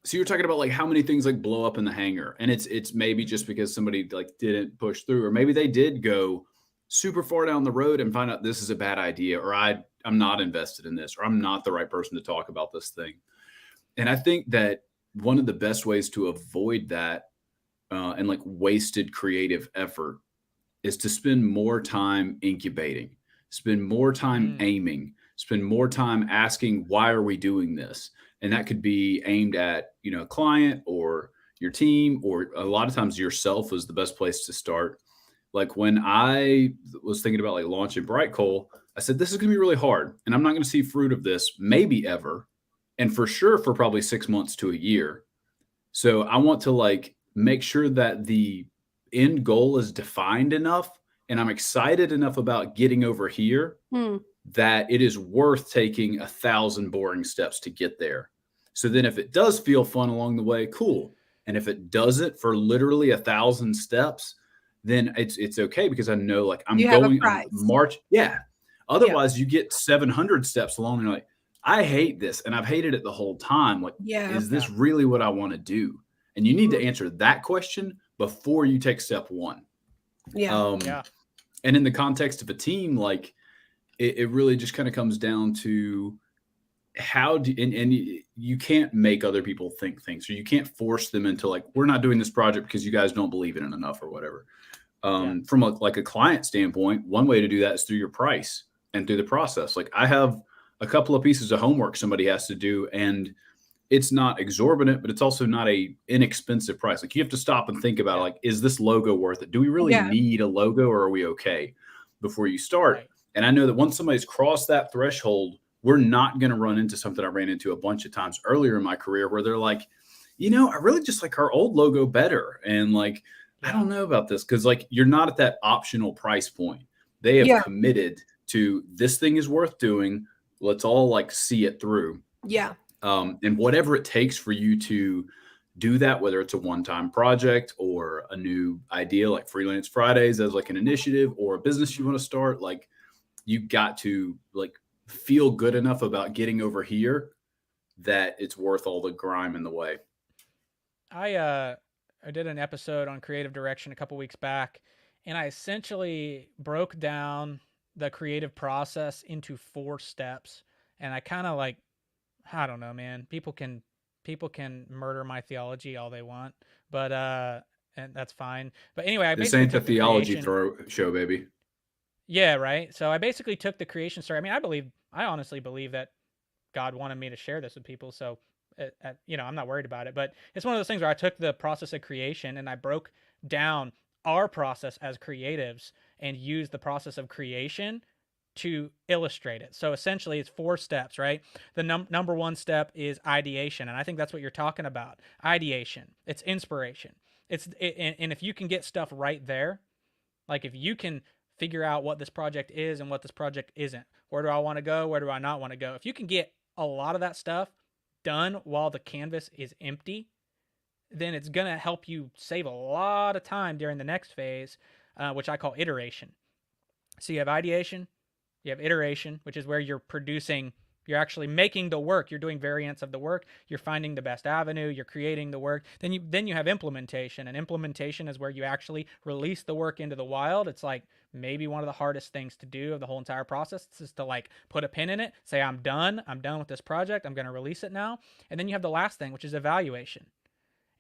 so you're talking about like how many things like blow up in the hangar, and it's maybe just because somebody like didn't push through, or maybe they did go super far down the road and find out this is a bad idea, or I'm not invested in this, or I'm not the right person to talk about this thing. And I think that one of the best ways to avoid that and like wasted creative effort is to spend more time incubating, spend more time aiming, spend more time asking, why are we doing this? And that could be aimed at, a client or your team, or a lot of times yourself is the best place to start. Like when I was thinking about like launching Bright Coal, I said, this is going to be really hard. And I'm not going to see fruit of this maybe ever. And for sure, for probably 6 months to a year. So I want to like make sure that the end goal is defined enough, and I'm excited enough about getting over here that it is worth taking 1,000 boring steps to get there. So then if it does feel fun along the way, cool. And if it doesn't for literally 1,000 steps, then it's okay, because I know like I'm march. Yeah. Otherwise you get 700 steps along and you're like, I hate this. And I've hated it the whole time. Like, is this really what I want to do? And you need to answer that question before you take step one. Yeah. And in the context of a team, like it really just kind of comes down to how do, and you can't make other people think things, or you can't force them into like, we're not doing this project because you guys don't believe in it enough or whatever. From a client standpoint, one way to do that is through your price and through the process. Like I have a couple of pieces of homework somebody has to do, and it's not exorbitant, but it's also not a inexpensive price. Like you have to stop and think about like, is this logo worth it? Do we really need a logo, or are we okay before you start? Right. And I know that once somebody's crossed that threshold, we're not going to run into something I ran into a bunch of times earlier in my career where they're like, I really just like our old logo better. And like, I don't know about this, because like you're not at that optional price point. They have committed to this thing is worth doing. Let's all like see it through. Yeah. And whatever it takes for you to do that, whether it's a one-time project or a new idea like Freelance Fridays as like an initiative, or a business you want to start, like you got to like feel good enough about getting over here that it's worth all the grime in the way. I did an episode on creative direction a couple weeks back, and I essentially broke down the creative process into 4 steps. And I kind of like, I don't know, man, people can murder my theology all they want, but and that's fine. But anyway, this ain't the theology show, baby. Yeah, right. So I basically took the creation story. I mean, I honestly believe that God wanted me to share this with people. So, I'm not worried about it. But it's one of those things where I took the process of creation and I broke down our process as creatives and used the process of creation to illustrate it. So essentially it's 4 steps, right? The number 1 step is ideation. And I think that's what you're talking about. Ideation. It's inspiration. And if you can get stuff right there, like if you can figure out what this project is and what this project isn't, where do I want to go? Where do I not want to go? If you can get a lot of that stuff done while the canvas is empty, then it's going to help you save a lot of time during the next phase, which I call iteration. So you have ideation, you have iteration, which is where you're producing, you're actually making the work, you're doing variants of the work, you're finding the best avenue, you're creating the work. Then you have implementation, and implementation is where you actually release the work into the wild. It's like maybe one of the hardest things to do of the whole entire process. It's just to like put a pin in it, say I'm done with this project, I'm going to release it now. And then you have the last thing, which is evaluation.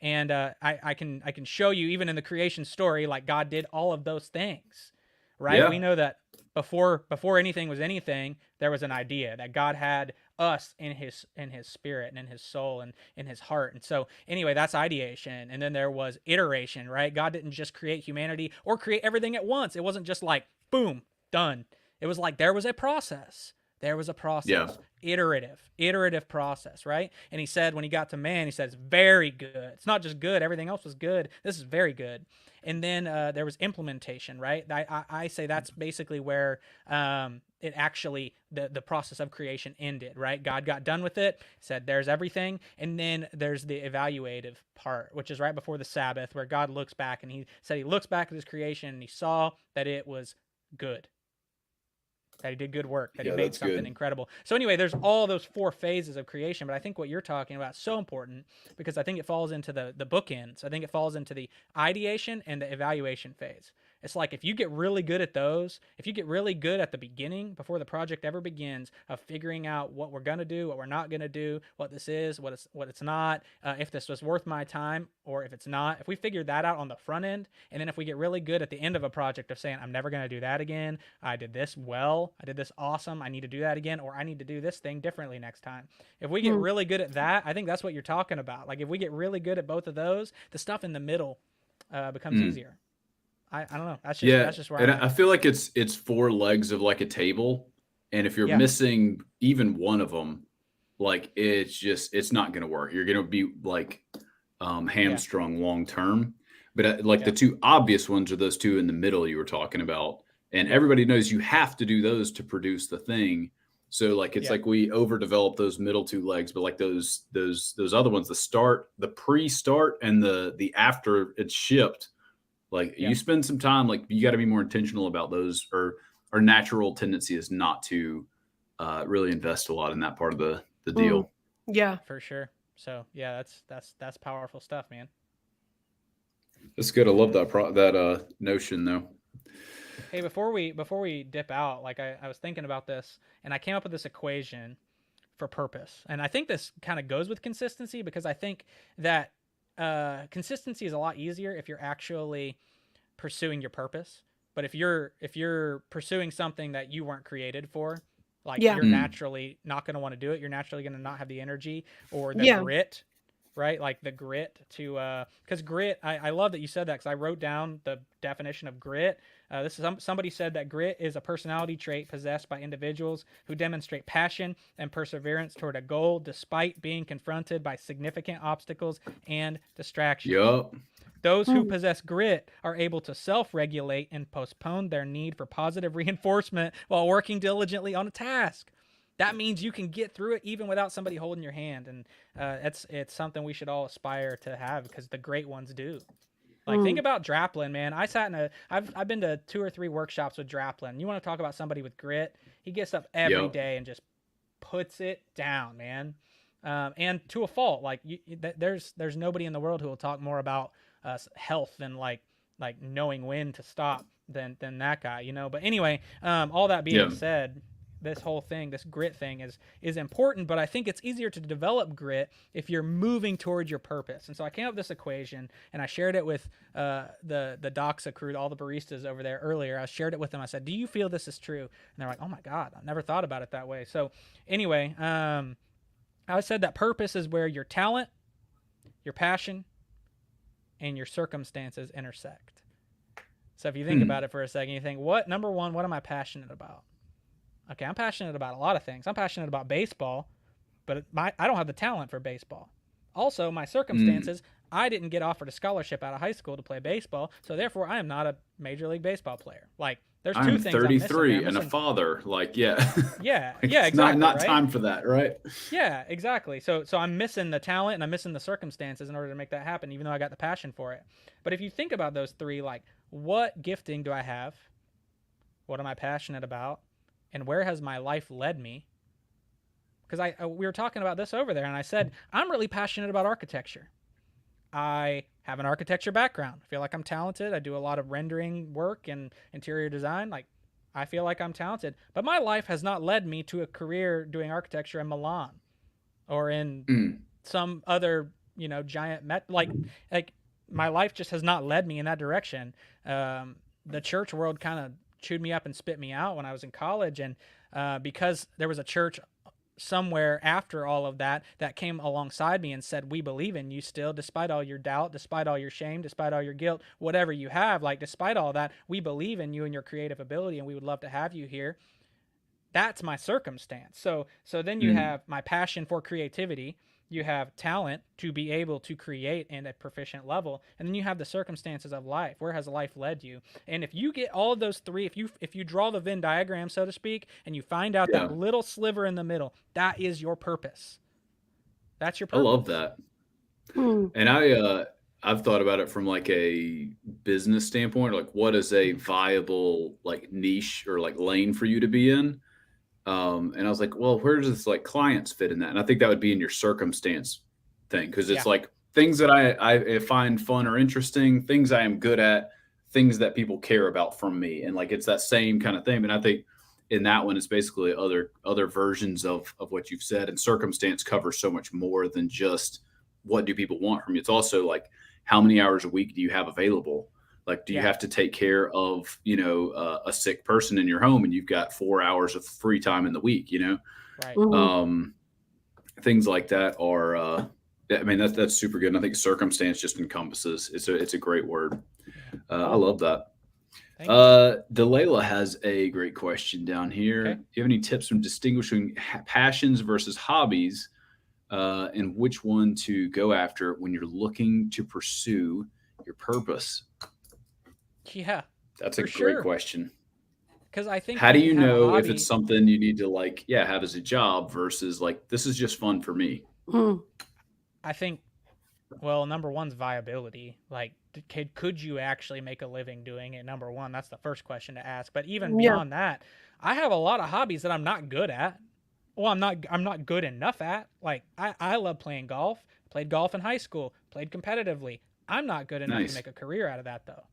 And I can show you, even in the creation story, like God did all of those things, right? Yeah. We know that before anything was anything, there was an idea that God had us in his spirit and in his soul and in his heart. And so anyway, that's ideation. And then there was iteration, right? God didn't just create humanity or create everything at once. It wasn't just like, boom, done. It was like there was a process There was a process. Yeah. Iterative process, right? And he said when he got to man, he said, it's very good. It's not just good. Everything else was good. This is very good. And then there was implementation, right? I say that's basically where it actually, the process of creation ended, right? God got done with it, said there's everything. And then there's the evaluative part, which is right before the Sabbath, where God looks back, and he said he looks back at his creation and he saw that it was good. That he did good work, that he made something incredible. So anyway, there's all those 4 phases of creation, but I think what you're talking about is so important because I think it falls into the bookends. I think it falls into the ideation and the evaluation phase. It's like if you get really good at those, if you get really good at the beginning, before the project ever begins, of figuring out what we're going to do, what we're not going to do, what this is, what it's not, if this was worth my time or if it's not, if we figure that out on the front end, and then if we get really good at the end of a project of saying, I'm never going to do that again, I did this well, I did this awesome, I need to do that again, or I need to do this thing differently next time. If we get really good at that, I think that's what you're talking about. Like if we get really good at both of those, the stuff in the middle becomes easier. I don't know. That's just where I feel like it's 4 legs of like a table, and if you're missing even one of them, like it's not going to work. You're going to be like hamstrung long term. But the 2 obvious ones are those 2 in the middle you were talking about, and everybody knows you have to do those to produce the thing. So like it's like we overdevelop those middle 2 legs, but like those other ones, the start, the pre-start, and the after it's shipped. Like you spend some time, like you got to be more intentional about those, or our natural tendency is not to really invest a lot in that part of the deal. Yeah, for sure. So yeah, that's powerful stuff, man. That's good. I love that notion though. Hey, before we dip out, like I was thinking about this, and I came up with this equation for purpose, and I think this kind of goes with consistency, because I think that consistency is a lot easier if you're actually pursuing your purpose. But if you're pursuing something that you weren't created for, like you're naturally not going to want to do it. You're naturally going to not have the energy or the grit, right? Like the grit to, because grit, I love that you said that, because I wrote down the definition of grit. This is somebody said that grit is a personality trait possessed by individuals who demonstrate passion and perseverance toward a goal despite being confronted by significant obstacles and distractions. Yep. Those who possess grit are able to self-regulate and postpone their need for positive reinforcement while working diligently on a task. That means you can get through it even without somebody holding your hand, and it's something we should all aspire to have, because the great ones do. Like think about Draplin, man. I've been to 2 or 3 workshops with Draplin. You want to talk about somebody with grit? He gets up every day and just puts it down, man. And to a fault. Like there's nobody in the world who will talk more about health than like knowing when to stop than that guy, you know. But anyway, all that being said, this whole thing, this grit thing is important, but I think it's easier to develop grit if you're moving towards your purpose. And so I came up with this equation, and I shared it with the Doxa crew, all the baristas over there earlier. I shared it with them. I said, do you feel this is true? And they're like, oh my God, I never thought about it that way. So anyway, I said that purpose is where your talent, your passion, and your circumstances intersect. So if you think about it for a second, you think, number one, what am I passionate about? Okay, I'm passionate about a lot of things. I'm passionate about baseball, but I don't have the talent for baseball. Also, my circumstances, I didn't get offered a scholarship out of high school to play baseball, so therefore I am not a Major League Baseball player. Like, there's 2 things I'm 33 and a father. Like, yeah, exactly. Not time for that, right? Yeah, exactly. So I'm missing the talent and I'm missing the circumstances in order to make that happen, even though I got the passion for it. But if you think about those 3, like, what gifting do I have? What am I passionate about? And where has my life led me? Because we were talking about this over there, and I said, I'm really passionate about architecture. I have an architecture background. I feel like I'm talented. I do a lot of rendering work and interior design. Like, I feel like I'm talented. But my life has not led me to a career doing architecture in Milan or in some other, giant like my life just has not led me in that direction. The church world kind of chewed me up and spit me out when I was in college, and because there was a church somewhere after all of that came alongside me and said, we believe in you still, despite all your doubt, despite all your shame, despite all your guilt, whatever you have, like, despite all that, we believe in you and your creative ability, and we would love to have you here. That's my circumstance. So then you have my passion for creativity, you have talent to be able to create at a proficient level, and then you have the circumstances of life. Where has life led you? And if you get all of those three, if you draw the Venn diagram, so to speak, and you find out that little sliver in the middle, that is your purpose. That's your purpose. I love that. And I've thought about it from like a business standpoint, like what is a viable like niche or like lane for you to be in? And I was like, well, where does this like clients fit in that? And I think that would be in your circumstance thing, because it's like things that I find fun or interesting, things I am good at, things that people care about from me, and like it's that same kind of thing. And I think in that one, it's basically other versions of what you've said. And circumstance covers so much more than just what do people want from you. It's also like how many hours a week do you have available? Like, do you have to take care of, a sick person in your home and you've got 4 hours of free time in the week, Right. Things like that are, I mean, that's super good. And I think circumstance just encompasses, it's a great word. I love that. Delayla has a great question down here. Okay. Do you have any tips from distinguishing passions versus hobbies, and which one to go after when you're looking to pursue your purpose? Yeah, that's a great question. Because I think, how do you know if it's something you need to like, have as a job versus like, this is just fun for me? I think, well, number one's viability. Like, could you actually make a living doing it? Number one, that's the first question to ask. But even beyond that, I have a lot of hobbies that I'm not good at. Well, I'm not good enough at. Like, I love playing golf. Played golf in high school. Played competitively. I'm not good enough to make a career out of that, though.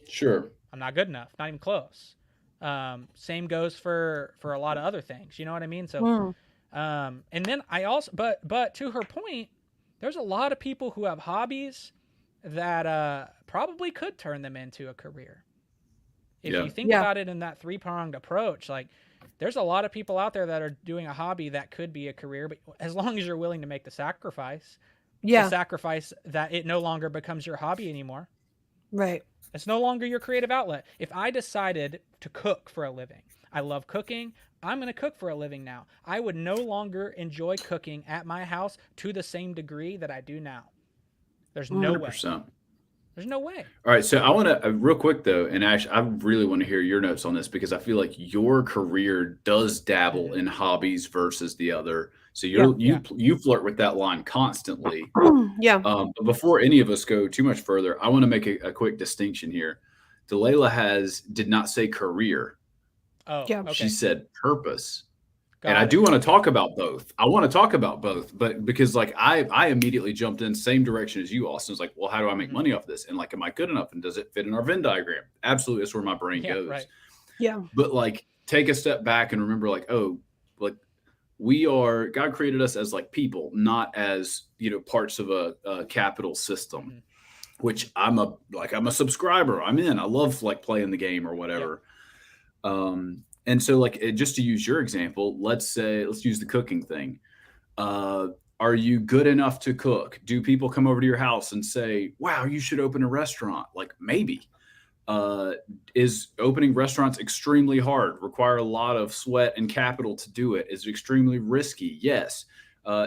Sure. I'm not good enough. Not even close. Same goes for a lot of other things. You know what I mean? So, and then I also, but to her point, there's a lot of people who have hobbies that probably could turn them into a career. If you think about it in that three-pronged approach, like there's a lot of people out there that are doing a hobby that could be a career, but as long as you're willing to make the sacrifice, the sacrifice that it no longer becomes your hobby anymore. Right. It's no longer your creative outlet. If I decided to cook for a living, I love cooking, I'm going to cook for a living now. I would no longer enjoy cooking at my house to the same degree that I do now. There's no 100%. Way. There's no way. All right. So I want to, real quick though, and Ash, I really want to hear your notes on this because I feel like your career does dabble in hobbies versus the other. So you flirt with that line constantly. But before any of us go too much further, I want to make a quick distinction here. Delayla did not say career. Oh, yeah. Okay. She said purpose. And I do want to talk about both. I want to talk about both, but because like I immediately jumped in same direction as you, Austin. It's like, well, how do I make money off this? And like, am I good enough? And does it fit in our Venn diagram? Absolutely. That's where my brain goes. Right. Yeah. But like, take a step back and remember like, oh, like God created us as like people, not as, parts of a capital system, which I'm a subscriber. I'm in. I love like playing the game or whatever. Yeah. And so like, just to use your example, let's use the cooking thing. Are you good enough to cook? Do people come over to your house and say, wow, you should open a restaurant? Like maybe. Is opening restaurants extremely hard, require a lot of sweat and capital to do it? Is it extremely risky? Yes.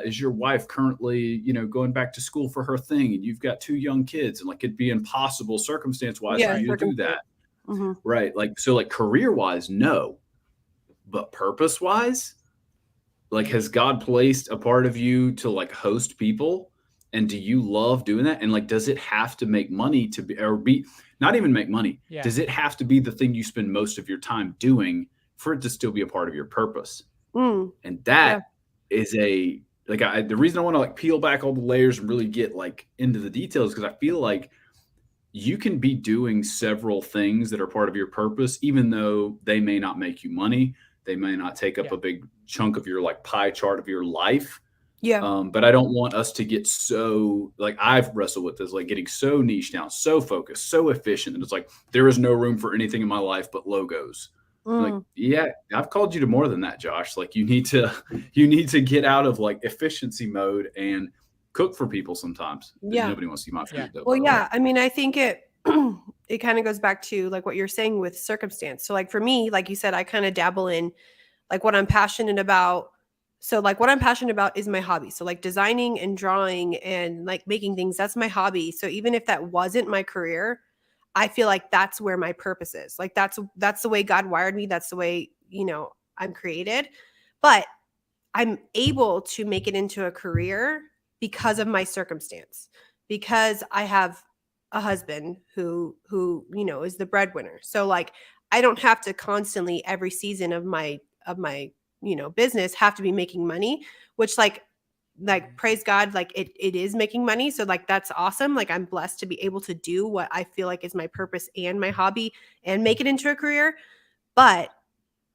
Is your wife currently, going back to school for her thing and you've got 2 young kids and like it'd be impossible circumstance wise for you to do that. Mm-hmm. Right. Like, so like career wise, no. But purpose wise, like, has God placed a part of you to like host people? And do you love doing that? And like, does it have to make money to be not even make money? Yeah. Does it have to be the thing you spend most of your time doing for it to still be a part of your purpose? And that is the reason I want to like peel back all the layers and really get like into the details, because I feel like you can be doing several things that are part of your purpose, even though they may not make you money. They may not take up a big chunk of your like pie chart of your life. Yeah. But I don't want us to get so like, I've wrestled with this, like getting so niche down, so focused, so efficient. And it's like, there is no room for anything in my life but logos. Like, yeah, I've called you to more than that, Josh. Like you need to get out of like efficiency mode and cook for people sometimes. Yeah. Nobody wants to see my food though. Well, yeah. I mean, I think it kind of goes back to like what you're saying with circumstance. So like for me, like you said, I kind of dabble in like what I'm passionate about. So like what I'm passionate about is my hobby. So like designing and drawing and like making things, that's my hobby. So even if that wasn't my career, I feel like that's where my purpose is. Like that's the way God wired me. That's the way, you know, I'm created. But I'm able to make it into a career because of my circumstance, because I have a husband who, you know, is the breadwinner. So like I don't have to constantly every season of my, you know, business have to be making money, which like praise God, like it is making money. So like that's awesome. Like I'm blessed to be able to do what I feel like is my purpose and my hobby and make it into a career. But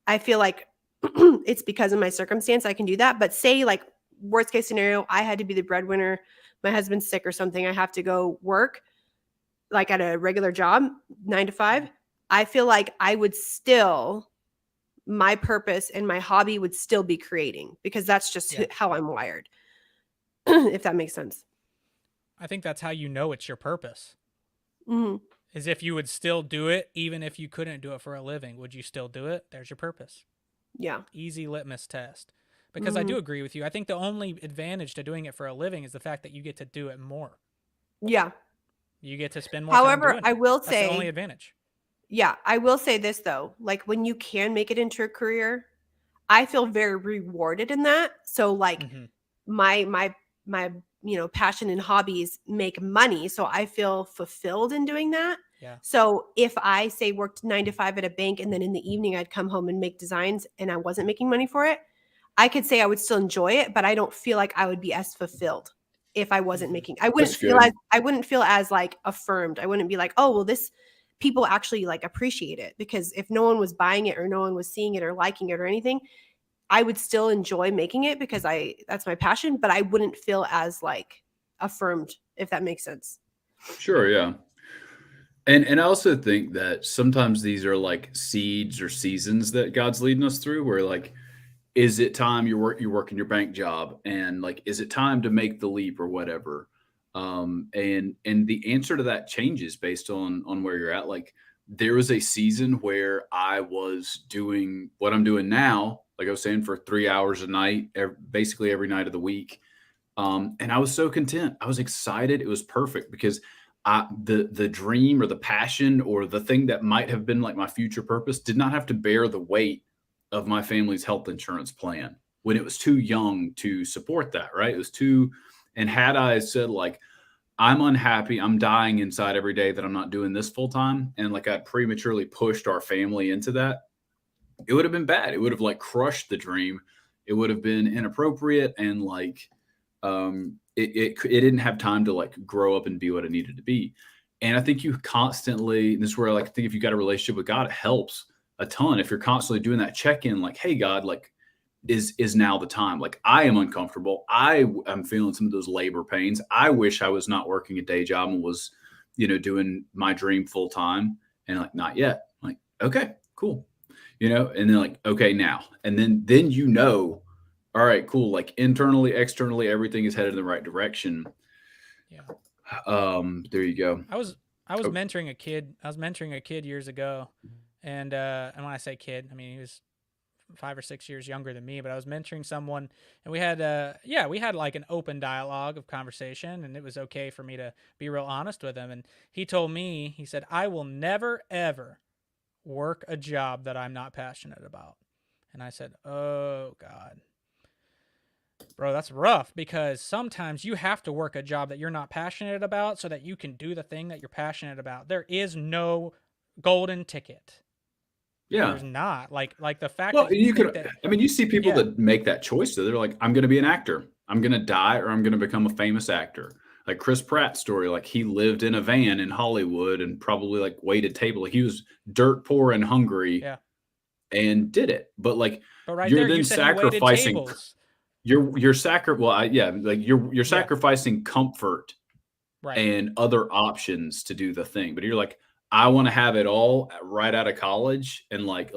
I feel like it's because of my circumstance I can do that. But say like worst case scenario, I had to be the breadwinner, my husband's sick or something, I have to go work like at a regular job, 9 to 5. I feel like I would still, my purpose and my hobby would still be creating, because that's just how I'm wired. If that makes sense. I think that's how you know it's your purpose. Mm-hmm. Is if you would still do it even if you couldn't do it for a living. Would you still do it? There's your purpose. Yeah. Easy litmus test. Because I do agree with you. I think the only advantage to doing it for a living is the fact that you get to do it more. Yeah. You get to spend more time doing it. I will That's say the only advantage. Yeah, I will say this though. Like when you can make it into a career, I feel very rewarded in that. So like my you know, passion and hobbies make money, so I feel fulfilled in doing that. Yeah. So if I say worked 9 to 5 at a bank and then in the evening I'd come home and make designs and I wasn't making money for it, I could say I would still enjoy it, but I don't feel like I would be as fulfilled if I wasn't making. I wouldn't feel as like affirmed. I wouldn't be like, "Oh, well this people actually like appreciate it," because if no one was buying it or no one was seeing it or liking it or anything, I would still enjoy making it because that's my passion, but I wouldn't feel as like affirmed, if that makes sense. Sure, yeah. And I also think that sometimes these are like seeds or seasons that God's leading us through, where like, is it time you're working your bank job, and like, is it time to make the leap or whatever? And the answer to that changes based on where you're at. Like there was a season where I was doing what I'm doing now, like I was saying, for 3 hours a night, basically every night of the week. And I was so content. I was excited. It was perfect because the dream or the passion or the thing that might have been like my future purpose did not have to bear the weight of my family's health insurance plan when it was too young to support that, right? It was too, and had I said like, I'm unhappy, I'm dying inside every day that I'm not doing this full time, and like I prematurely pushed our family into that, it would have been bad. It would have like crushed the dream. It would have been inappropriate, and like it didn't have time to like grow up and be what it needed to be. And I think you constantly, and this is where like I think if you got a relationship with God, it helps a ton if you're constantly doing that check-in, like, hey God, like is now the time. Like I am uncomfortable. I am feeling some of those labor pains. I wish I was not working a day job and was, you know, doing my dream full time, and like, not yet. Like, okay, cool. You know, and then like, okay, now, and then, you know, all right, cool. Like internally, externally, everything is headed in the right direction. Yeah. There you go. I was mentoring a kid. I was mentoring a kid years ago. And when I say kid, I mean, he was 5 or 6 years younger than me, but I was mentoring someone, and we had like an open dialogue of conversation, and it was okay for me to be real honest with him. And he told me, he said, I will never, ever work a job that I'm not passionate about. And I said, oh God, bro, that's rough, because sometimes you have to work a job that you're not passionate about so that you can do the thing that you're passionate about. There is no golden ticket. Yeah. There's not like the fact well, that you could, that, I mean, you see people that make that choice. So they're like, I'm going to be an actor. I'm going to die, or I'm going to become a famous actor. Like Chris Pratt's story, like he lived in a van in Hollywood and probably like waited table. Like he was dirt poor and hungry and did it. But like, right you're there, then you said sacrificing, you're sacrificing comfort and other options to do the thing. But you're like, I want to have it all right out of college. And like,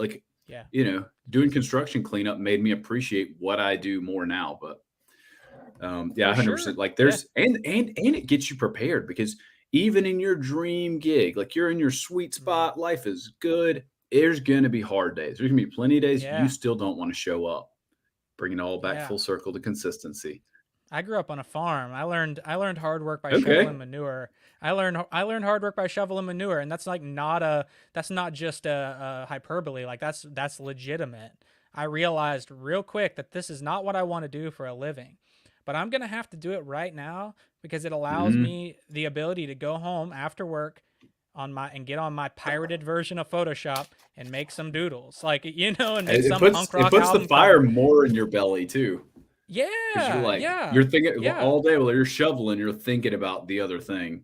you know, doing construction cleanup made me appreciate what I do more now. But 100%. Like there's, and it gets you prepared, because even in your dream gig, like you're in your sweet spot, life is good. there's going to be hard days. There's going to be plenty of days you Yeah. still don't want to show up. Bring it all back Yeah. full circle to consistency. I grew up on a farm. I learned hard work by Okay. shoveling manure. I learned hard work by shoveling manure, and that's like that's not just a hyperbole. Like that's legitimate. I realized real quick that this is not what I want to do for a living, but I'm gonna have to do it right now because it allows me the ability to go home after work and get on my pirated version of Photoshop and make some doodles, like, you know, and make some punk rock It puts album the fire cover. more in your belly too. Yeah, You're like, yeah, you're thinking yeah. all day while you're shoveling, you're thinking about the other thing.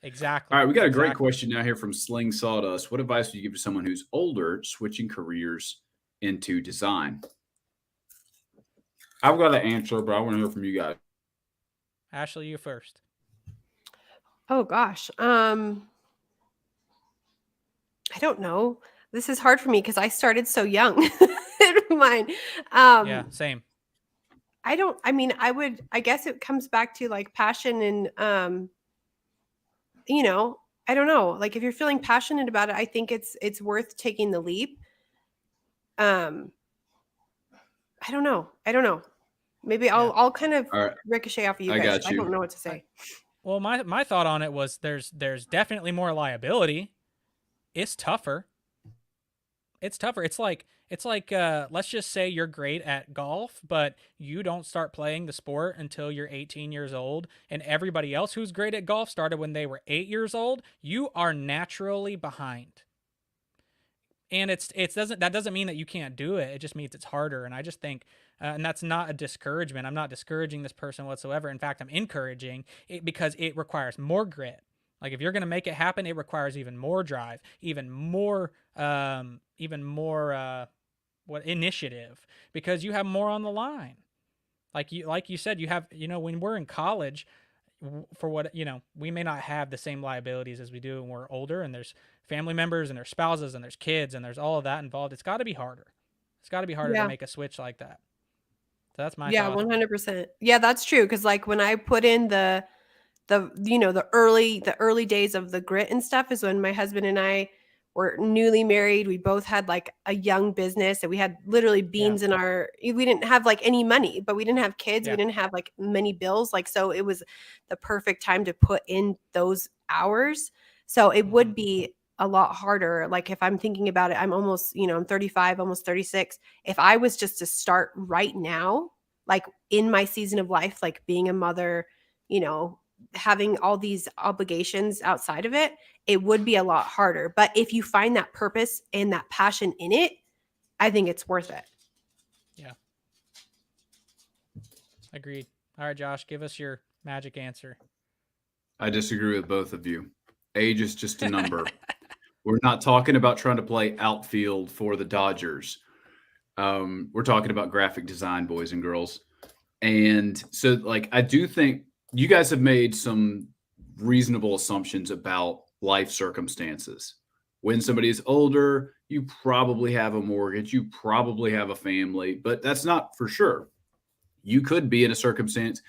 Exactly. All right, we got a great question now here from Sling Sawdust. What advice would you give to someone who's older, switching careers into design? I've got an answer, but I want to hear from you guys. Ashley, you first. Oh gosh. I don't know. This is hard for me because I started so young. Mine. Yeah, same. I guess it comes back to like passion and you know, I don't know. Like if you're feeling passionate about it, I think it's worth taking the leap. I don't know. Maybe I'll kind of ricochet off of you guys. Got you. I don't know what to say. Well, my thought on it was there's definitely more liability. It's tougher. It's like let's just say you're great at golf, but you don't start playing the sport until you're 18 years old, and everybody else who's great at golf started when they were 8 years old. You are naturally behind. And that doesn't mean that you can't do it. It just means it's harder. And I just think, and that's not a discouragement. I'm not discouraging this person whatsoever. In fact, I'm encouraging it because it requires more grit. Like if you're going to make it happen, it requires even more drive, even more initiative, because you have more on the line. Like you said, you have, you know, when we're in college, for what, you know, we may not have the same liabilities as we do when we're older, and there's family members and there's spouses and there's kids and there's all of that involved. It's got to be harder. It's got to be harder to make a switch like that. So that's my thought. 100%. Yeah, that's true. Because like when I put in the early days of the grit and stuff is when my husband and I were newly married. We both had like a young business, and we had literally beans in we didn't have like any money, but we didn't have kids. We didn't have like many bills. Like, so it was the perfect time to put in those hours. So it would be a lot harder. Like if I'm thinking about it, I'm almost, I'm 35, almost 36. If I was just to start right now, like in my season of life, like being a mother, having all these obligations outside of it, it would be a lot harder. But if you find that purpose and that passion in it, I think it's worth it. Yeah. Agreed. All right, Josh, give us your magic answer. I disagree with both of you. Age is just a number. We're not talking about trying to play outfield for the Dodgers. We're talking about graphic design, boys and girls. And so, like, I do think you guys have made some reasonable assumptions about life circumstances. When somebody is older, you probably have a mortgage, you probably have a family, but that's not for sure. You could be in a circumstance,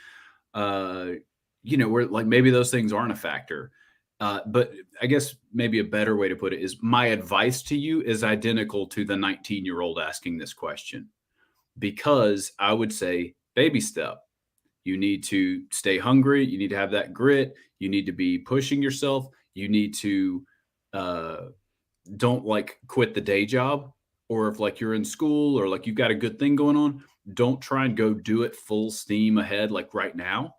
where like maybe those things aren't a factor. But I guess maybe a better way to put it is my advice to you is identical to the 19-year-old asking this question, because I would say baby step. You need to stay hungry. You need to have that grit. You need to be pushing yourself. You need to don't like quit the day job, or if like you're in school or like you've got a good thing going on, don't try and go do it full steam ahead like right now.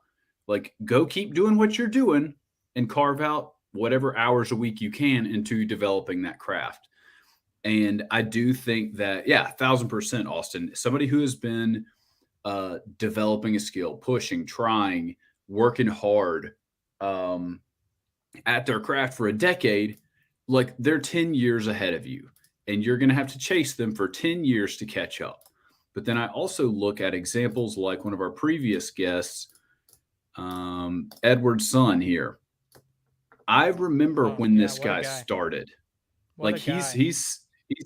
Like go keep doing what you're doing and carve out whatever hours a week you can into developing that craft. And I do think that, 1,000%, Austin, somebody who has been developing a skill, pushing, trying, working hard at their craft for a decade, like they're 10 years ahead of you, and you're going to have to chase them for 10 years to catch up. But then I also look at examples like one of our previous guests, Edward's son here. I remember when this guy started. Like he's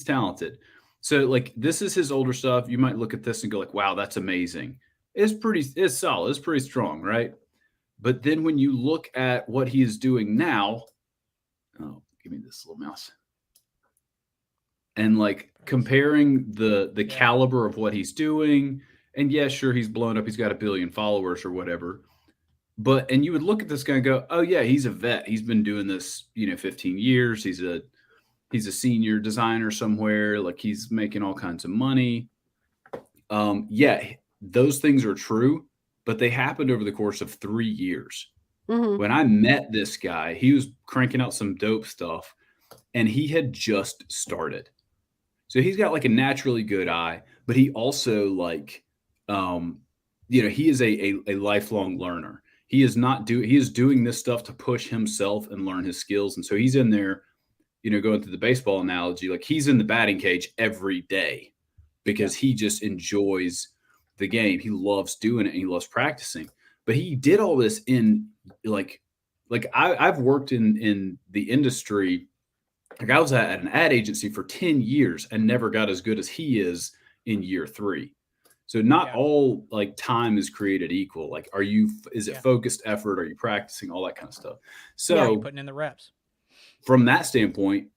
talented. So like this is his older stuff. You might look at this and go like, wow, that's amazing. It's solid. It's pretty strong, right? But then when you look at what he is doing now, oh, give me this little mouse. and like comparing the Yeah. caliber of what he's doing. And yeah, sure, he's blown up. He's got 1 billion followers or whatever. But and you would look at this guy and go, oh yeah, he's a vet. He's been doing this, 15 years. He's a senior designer somewhere. Like he's making all kinds of money. Yeah, those things are true, but they happened over the course of 3 years. When I met this guy, he was cranking out some dope stuff and he had just started. So he's got like a naturally good eye, but he also like, he is a lifelong learner. He is doing this stuff to push himself and learn his skills. And so he's in there, going through the baseball analogy, like he's in the batting cage every day because he just enjoys the game. He loves doing it and he loves practicing. But he did all this in I've worked in the industry. Like I was at an ad agency for 10 years and never got as good as he is in year 3. So not all like time is created equal. Like, is it focused effort? Are you practicing? All that kind of stuff. So you're putting in the reps. From that standpoint,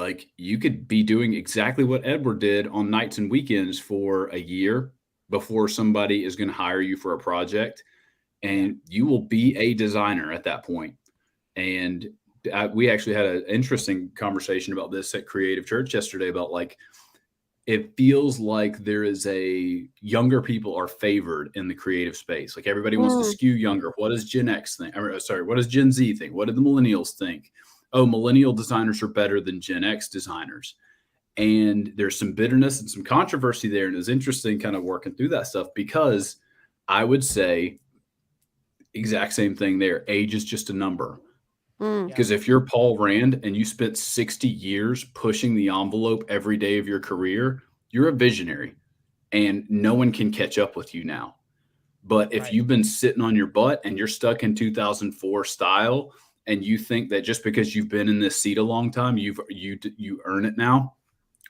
like you could be doing exactly what Edward did on nights and weekends for a year before somebody is going to hire you for a project. And you will be a designer at that point. And we actually had an interesting conversation about this at Creative Church yesterday about like, it feels like there is younger people are favored in the creative space. Like everybody wants to skew younger. What does Gen X think? What does Gen Z think? What do the millennials think? Oh, millennial designers are better than Gen X designers. And there's some bitterness and some controversy there. And it was interesting kind of working through that stuff because I would say, exact same thing there. Age is just a number. Because if you're Paul Rand and you spent 60 years pushing the envelope every day of your career, you're a visionary and no one can catch up with you now. But if you've been sitting on your butt and you're stuck in 2004 style and you think that just because you've been in this seat a long time, you earn it now,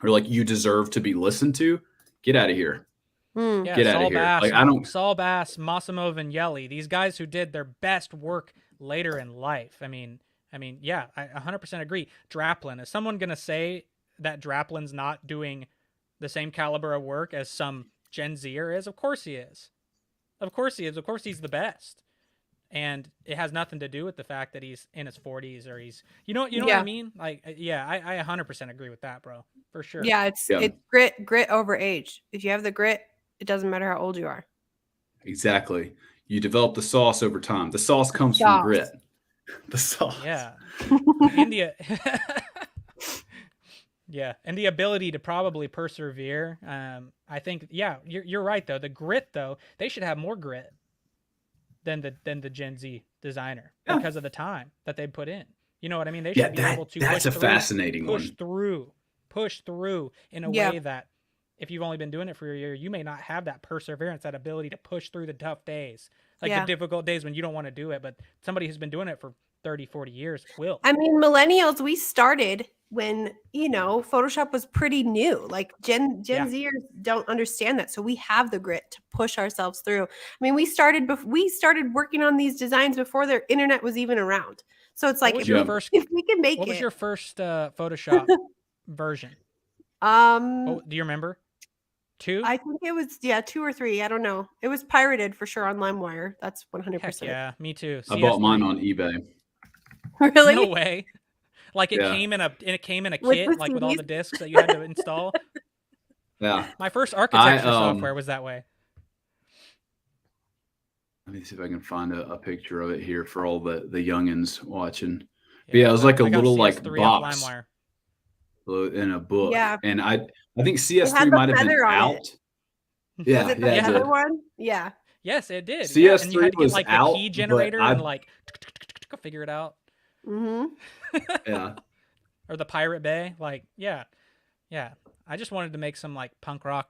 or like you deserve to be listened to, get out of here. Yeah, Get out of here. Saul Bass, Massimo Vignelli, these guys who did their best work later in life. I mean, yeah, I 100% agree. Draplin, is someone going to say that Draplin's not doing the same caliber of work as some Gen Zer is? Of course he is. Of course he is. Of course he's the best. And it has nothing to do with the fact that he's in his 40s or he's, you know what I mean? Like, yeah, I 100% agree with that, bro. For sure. Yeah, it's grit over age. If you have the grit, it doesn't matter how old you are. Exactly. You develop the sauce over time. The sauce comes from grit. The sauce. Yeah. India. Yeah. And the ability to probably persevere. I think, yeah, you're right though. The grit though, they should have more grit than the Gen Z designer because of the time that they put in. You know what I mean? They should be able to push through in a way that if you've only been doing it for a year, you may not have that perseverance, that ability to push through the tough days, like the difficult days when you don't want to do it. But somebody who's been doing it for 30, 40 years will. I mean, millennials, we started when, Photoshop was pretty new. Like Gen Zers don't understand that. So we have the grit to push ourselves through. I mean, we started working on these designs before their internet was even around. So it's like, if we can make it. What was your first Photoshop version? Do you remember? 2? I think it was 2 or 3. I don't know. It was pirated for sure on LimeWire. That's 100%. Heck yeah, me too. I bought mine on eBay. Really? No way. Like it came in a kit, like with all the discs that you had to install. Yeah. My first architecture software was that way. Let me see if I can find a picture of it here for all the youngins watching. Yeah, it was like a little like box in a book. Yeah. And I think CS3 might have been out. Yeah. Was it the other one? Yeah. Yes, it did. CS3 and you had to was get, like, out, the key generator and like figure it out. Yeah. Or the Pirate Bay. Like, yeah. I just wanted to make some like punk rock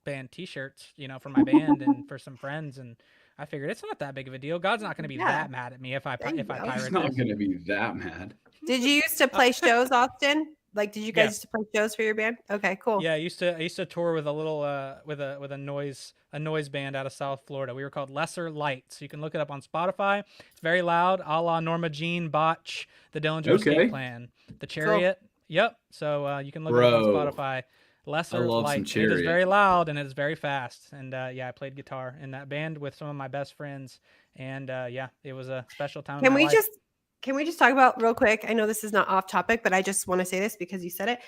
band t-shirts, for my band and for some friends, and I figured it's not that big of a deal. God's not going to be that mad at me if I pirate it. He's not going to be that mad. Did you used to play shows, Austin? Like, did you guys used to play shows for your band? Okay, cool. Yeah, I used to tour with a little with a noise band out of South Florida. We were called Lesser Lights. You can look it up on Spotify. It's very loud, a la Norma Jean, Botch, the Dillinger Escape Plan, the Chariot. Cool. Yep. So you can look it up on Bro, Spotify. I Lesser love some Light. It is Chariot. very loud and it is very fast. And yeah, I played guitar in that band with some of my best friends. And yeah, it was a special time in Can my we life. just talk about real quick? I know this is not off topic, but I just want to say this because you said it.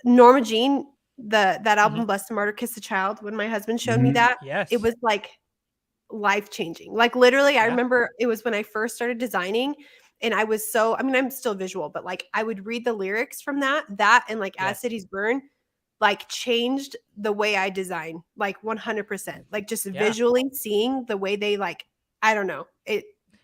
Norma Jean, that album Bless the Martyr, Kiss the Child, when my husband showed me that, Yes. it was like life-changing. Like literally, I Yeah. remember it was when I first started designing and I was so, I mean, I'm still visual, but like I would read the lyrics from that and like As Yes. Cities Burn, like changed the way I design, like 100%. Like just visually seeing the way they like, I don't know,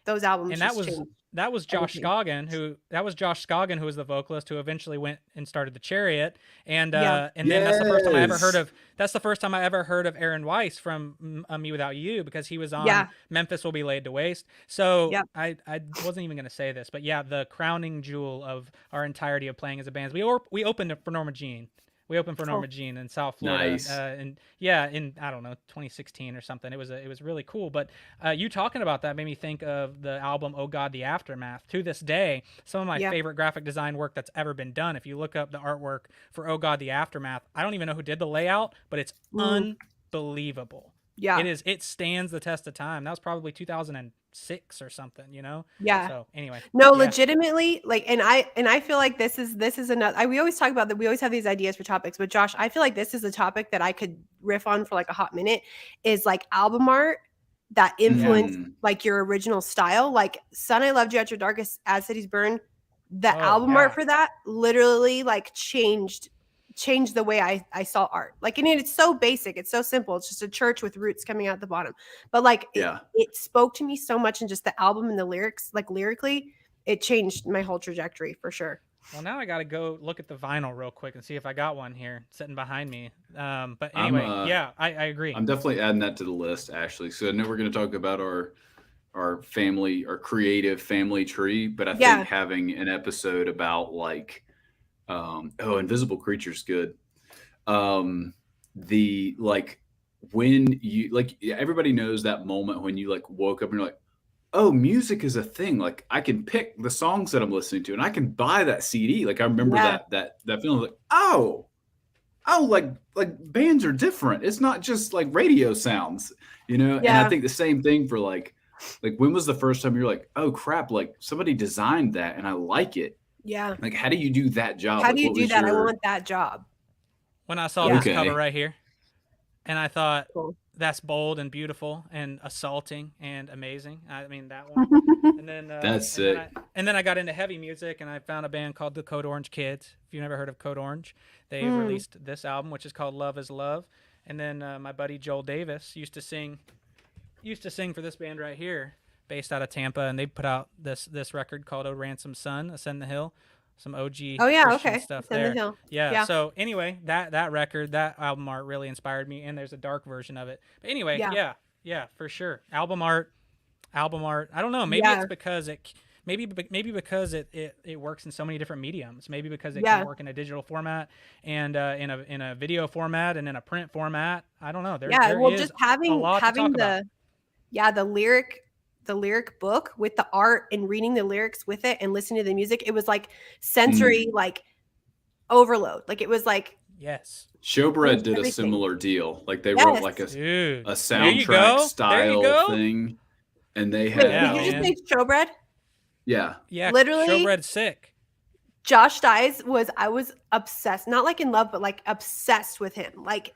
those albums And just changed. that was Josh everything. Scoggin who was the vocalist who eventually went and started the Chariot. And Yeah. and then that's the first time I ever heard Yes. of Aaron Weiss from Me Without You, because he was on Yeah. Memphis Will Be Laid to Waste. So Yep. I wasn't even going to say this, but yeah, the crowning jewel of our entirety of playing as a band. We opened for Norma Jean. We opened for Norma Jean in South Florida, Nice. and yeah, in I don't know 2016 or something. It was really cool. But you talking about that made me think of the album Oh God, the Aftermath. To this day, some of my favorite graphic design work that's ever been done. If you look up the artwork for Oh God, the Aftermath, I don't even know who did the layout, but it's unbelievable. Yeah. It is. It stands the test of time. That was probably 2006 or something, you know? Yeah. So anyway. No, legitimately, like, and I feel like this is another, we always talk about that. We always have these ideas for topics, but Josh, I feel like this is a topic that I could riff on for like a hot minute, is like album art that influenced like your original style. Like Son, I Loved You at Your Darkest, As Cities Burn, the album art for that literally like changed the way I saw art. Like, I mean, it's so basic, it's so simple. It's just a church with roots coming out the bottom. But like it spoke to me so much, and just the album and the lyrics, like lyrically, it changed my whole trajectory for sure. Well, now I got to go look at the vinyl real quick and see if I got one here sitting behind me. But anyway, I agree. I'm definitely adding that to the list, Ashley. So I know we're going to talk about our family, our creative family tree, but I think having an episode about like, Invisible Creature's good. The like when you like, everybody knows that moment when you like woke up and you're like, oh, music is a thing. Like I can pick the songs that I'm listening to and I can buy that CD. Like I remember that feeling like, oh, like bands are different. It's not just like radio sounds, you know? And I think the same thing for like when was the first time you're like, oh crap, like somebody designed that and I like it. Yeah. Like, how do you do that job? How do you do that? I want that job. When I saw this cover right here, and I thought, that's bold and beautiful and assaulting and amazing. I mean, that one. And then that's it. And then I got into heavy music, and I found a band called the Code Orange Kids. If you've never heard of Code Orange, they released this album, which is called Love Is Love. And then my buddy Joel Davis used to sing for this band right here, based out of Tampa, and they put out this record called "Oh Ransom Son," Ascend the Hill, some OG Christian stuff Ascend there. the Hill. Yeah. So anyway, that record, that album art really inspired me, and there's a dark version of it. But anyway, yeah, for sure. Album art. I don't know. Maybe it's because maybe because it works in so many different mediums. Maybe because it can work in a digital format and in a video format and in a print format. I don't know. There is just having a lot to talk about. The lyric book with the art and reading the lyrics with it and listening to the music, it was like sensory like overload. Like it was like Showbread did a similar deal. Like they wrote like a soundtrack style thing, and they had. Did you just say Showbread? Yeah, literally. Showbread's sick. Josh Dyes I was obsessed, not like in love, but like obsessed with him. Like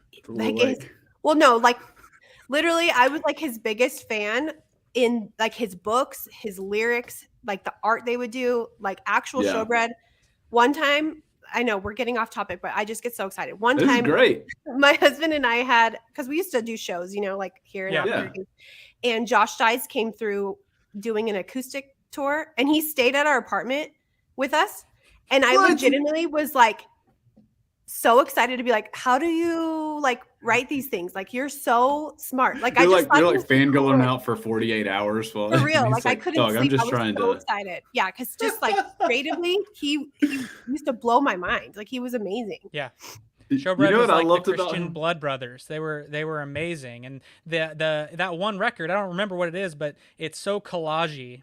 literally, I was like his biggest fan in like his books, his lyrics, like the art they would do, like actual Showbread. One time, I know we're getting off topic, but I just get so excited. One time, great. My husband and I had, because we used to do shows, you know, like here in Albuquerque, and Josh Dyes came through doing an acoustic tour, and he stayed at our apartment with us, and I legitimately was like so excited to be like, how do you like write these things? Like you're so smart. Like you're like fangirling out for 48 hours. For real. Like I couldn't sleep. I was so excited. Yeah. Cause just like creatively, he used to blow my mind. Like he was amazing. Yeah. Showbread was like the Christian Blood Brothers. They were amazing. And that one record, I don't remember what it is, but it's so collagey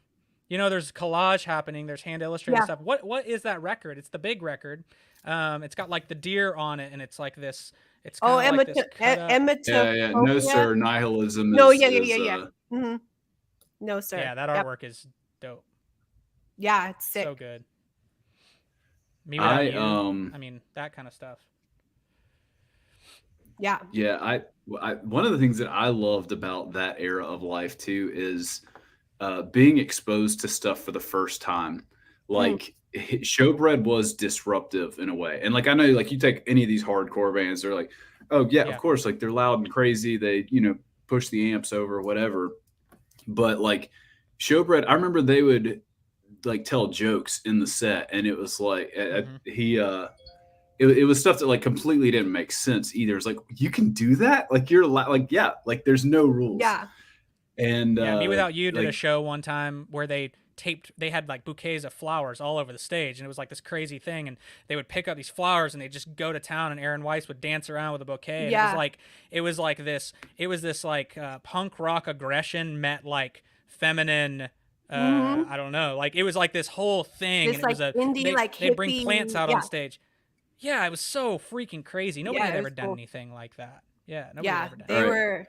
there's collage happening. There's hand illustrated Yeah. stuff. What is that record? It's the big record. It's got like the deer on it, and it's like this. It's kind of like this cut up. Yeah. No, sir. Nihilism No, is. yeah. No, sir. Yeah, that artwork is dope. Yeah, it's sick. So good. Me Without You. I mean, that kind of stuff. Yeah. Yeah, I one of the things that I loved about that era of life too is being exposed to stuff for the first time. Like Showbread was disruptive in a way, and like I know, like you take any of these hardcore bands, they're like, oh yeah, of course, like they're loud and crazy, they push the amps over, whatever. But like Showbread, I remember they would like tell jokes in the set, and it was like it was stuff that like completely didn't make sense either. It's like, you can do that? Like you're like, yeah, like there's no rules. Yeah. And Me Without You did a show one time where they had like bouquets of flowers all over the stage, and it was like this crazy thing, and they would pick up these flowers and they'd just go to town, and Aaron Weiss would dance around with a bouquet. And it was this like punk rock aggression met like feminine I don't know, like it was like this whole thing, this, and it was like, indie, they bring plants out yeah. on stage. Yeah, it was so freaking crazy. Nobody had ever done anything like that. Yeah, nobody had ever done. They were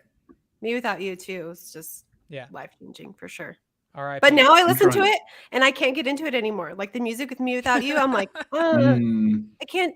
Me Without You too. It was just life-changing for sure. All right. But now I listen to it and I can't get into it anymore. Like the music with Me Without You, I'm like, I can't.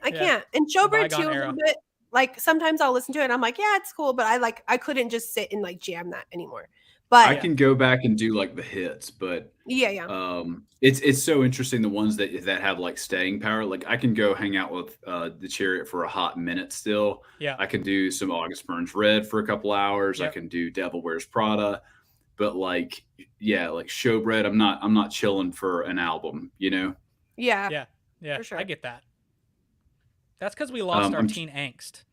And Showbread too, a little bit. Like sometimes I'll listen to it and I'm like, yeah, it's cool, but I couldn't just sit and like jam that anymore. But I can go back and do like the hits, but it's so interesting, the ones that have like staying power. Like I can go hang out with the Chariot for a hot minute still. Yeah, I can do some August Burns Red for a couple hours. Yep. I can do Devil Wears Prada, but like like Showbread, I'm not chilling for an album, Yeah, for sure. I get that. That's because we lost our teen angst.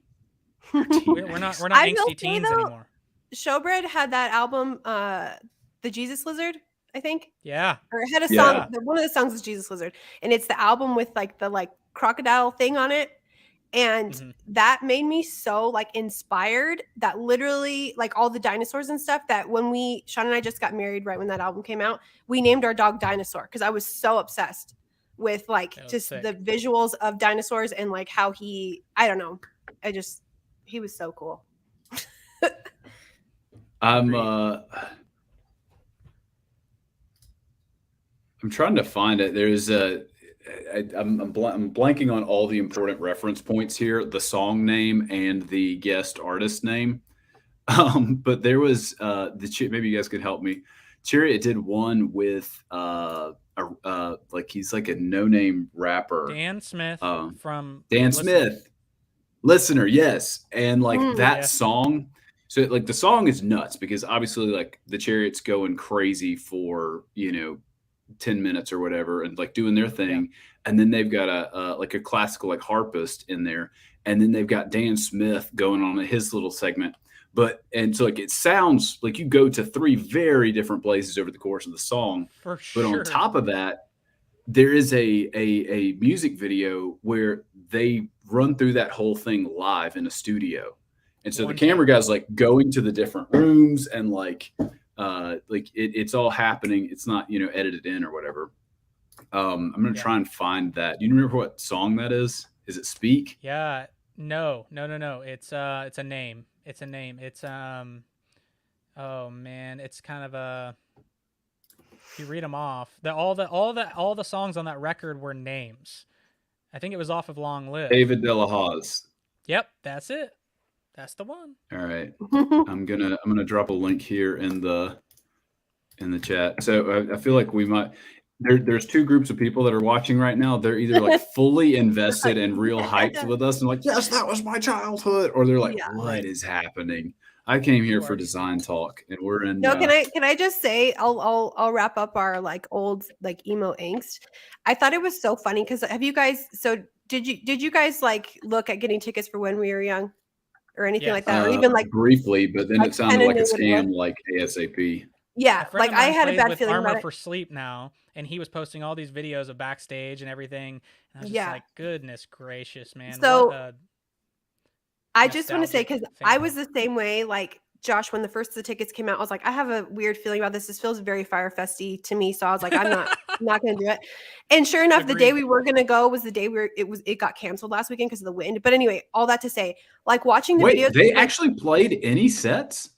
We're not angsty teens anymore. Showbread had that album, The Jesus Lizard, I think. Yeah. Or it had a song. One of the songs is Jesus Lizard, and it's the album with like the like crocodile thing on it, and that made me so like inspired that literally like all the dinosaurs and stuff, that when Sean and I just got married right when that album came out, we named our dog Dinosaur because I was so obsessed with like just the visuals of dinosaurs and like how he was so cool. I'm trying to find it. There's I'm blanking on all the important reference points here, the song name and the guest artist name. But there was maybe you guys could help me. Chariot did one with like he's like a no-name rapper. Dan Smith from Smith. Listener, yes. And like that song. So like the song is nuts because obviously like the Chariot's going crazy for 10 minutes or whatever and like doing their thing, and then they've got a classical like harpist in there, and then they've got Dan Smith going on his little segment. And so like it sounds like you go to three very different places over the course of the song. For sure. But on top of that, there is a music video where they run through that whole thing live in a studio. And so the camera guy's like going to the different rooms and like it's all happening. It's not, edited in or whatever. I'm going to try and find that. Do you remember what song that is? Is it Speak? Yeah. No. It's a name. It's oh man, it's kind of a, if you read them off, all the songs on that record were names. I think it was off of Long Live. David De La Hoz. Yep, that's it. That's the one. All right. I'm gonna drop a link here in the chat. So I feel like we might there's two groups of people that are watching right now. They're either like fully invested and real hyped with us and like, yes, that was my childhood, or they're like, what is happening? I came here for design talk, and we're in. No, can I just say I'll wrap up our like old like emo angst. I thought it was so funny because did you guys like look at getting tickets for When We Were Young or anything like that, or even like briefly, but then it sounded like a scam, like ASAP. Yeah, like I had a bad feeling Armor about it. for Sleep now, and he was posting all these videos of backstage and everything. And I was just like, goodness gracious, man. So I just want to say, because I was the same way, like Josh, when the tickets came out, I was like, I have a weird feeling about this. This feels very Fire Festy to me. So I was like, I'm not going to do it. And sure enough, the day we were going to go was the day it got canceled last weekend because of the wind. But anyway, all that to say, like watching the videos. They actually played any sets?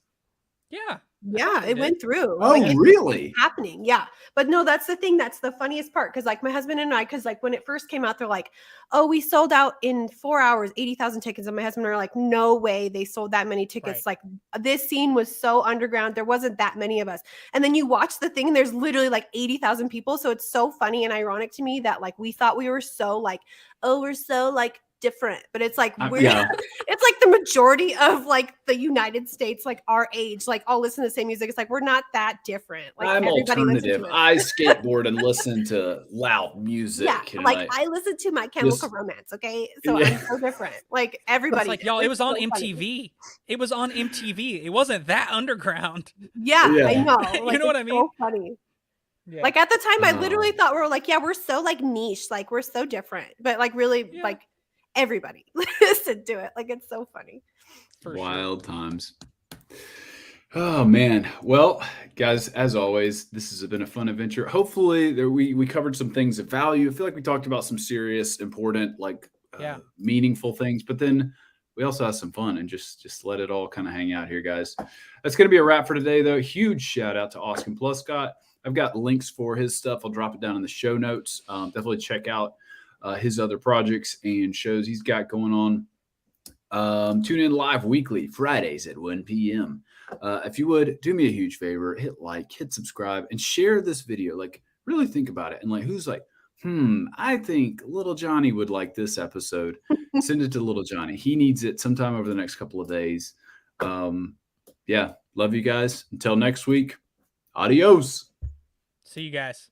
Yeah, it went through. Oh, like, really? Happening. Yeah. But no, that's the thing. That's the funniest part. Cause like my husband and I, cause like when it first came out, they're like, oh, we sold out in 4 hours, 80,000 tickets. And my husband and I are like, no way they sold that many tickets. Right. Like this scene was so underground. There wasn't that many of us. And then you watch the thing and there's literally like 80,000 people. So it's so funny and ironic to me that like, we thought we were so like, oh, we're so like different, but it's like we're it's like the majority of like the United States, like our age, like all listen to the same music. It's like we're not that different. Like I'm alternative. I skateboard and listen to loud music. Yeah, like I listen to My Chemical Romance. Okay, so I'm so different. Like everybody, it's like y'all. It was on MTV. It was on MTV. It wasn't that underground. Yeah. I know. Like, you know what I mean? So funny. Yeah. Like at the time, I literally thought we were like, yeah, we're so like niche, like we're so different, but like really like. Everybody listen to it. Like it's so funny. Wild times. Oh man. Well, guys, as always, this has been a fun adventure. Hopefully we covered some things of value. I feel like we talked about some serious, important, like meaningful things, but then we also have some fun and just let it all kind of hang out here, guys. That's going to be a wrap for today though. Huge shout out to Austin Pluskot. I've got links for his stuff. I'll drop it down in the show notes. Definitely check out his other projects and shows he's got going on. Tune in live weekly, Fridays at 1 p.m. If you would, do me a huge favor, hit like, hit subscribe, and share this video. Like, really think about it. And like, who's like, I think little Johnny would like this episode. Send it to little Johnny. He needs it sometime over the next couple of days. Yeah, love you guys. Until next week, adios. See you guys.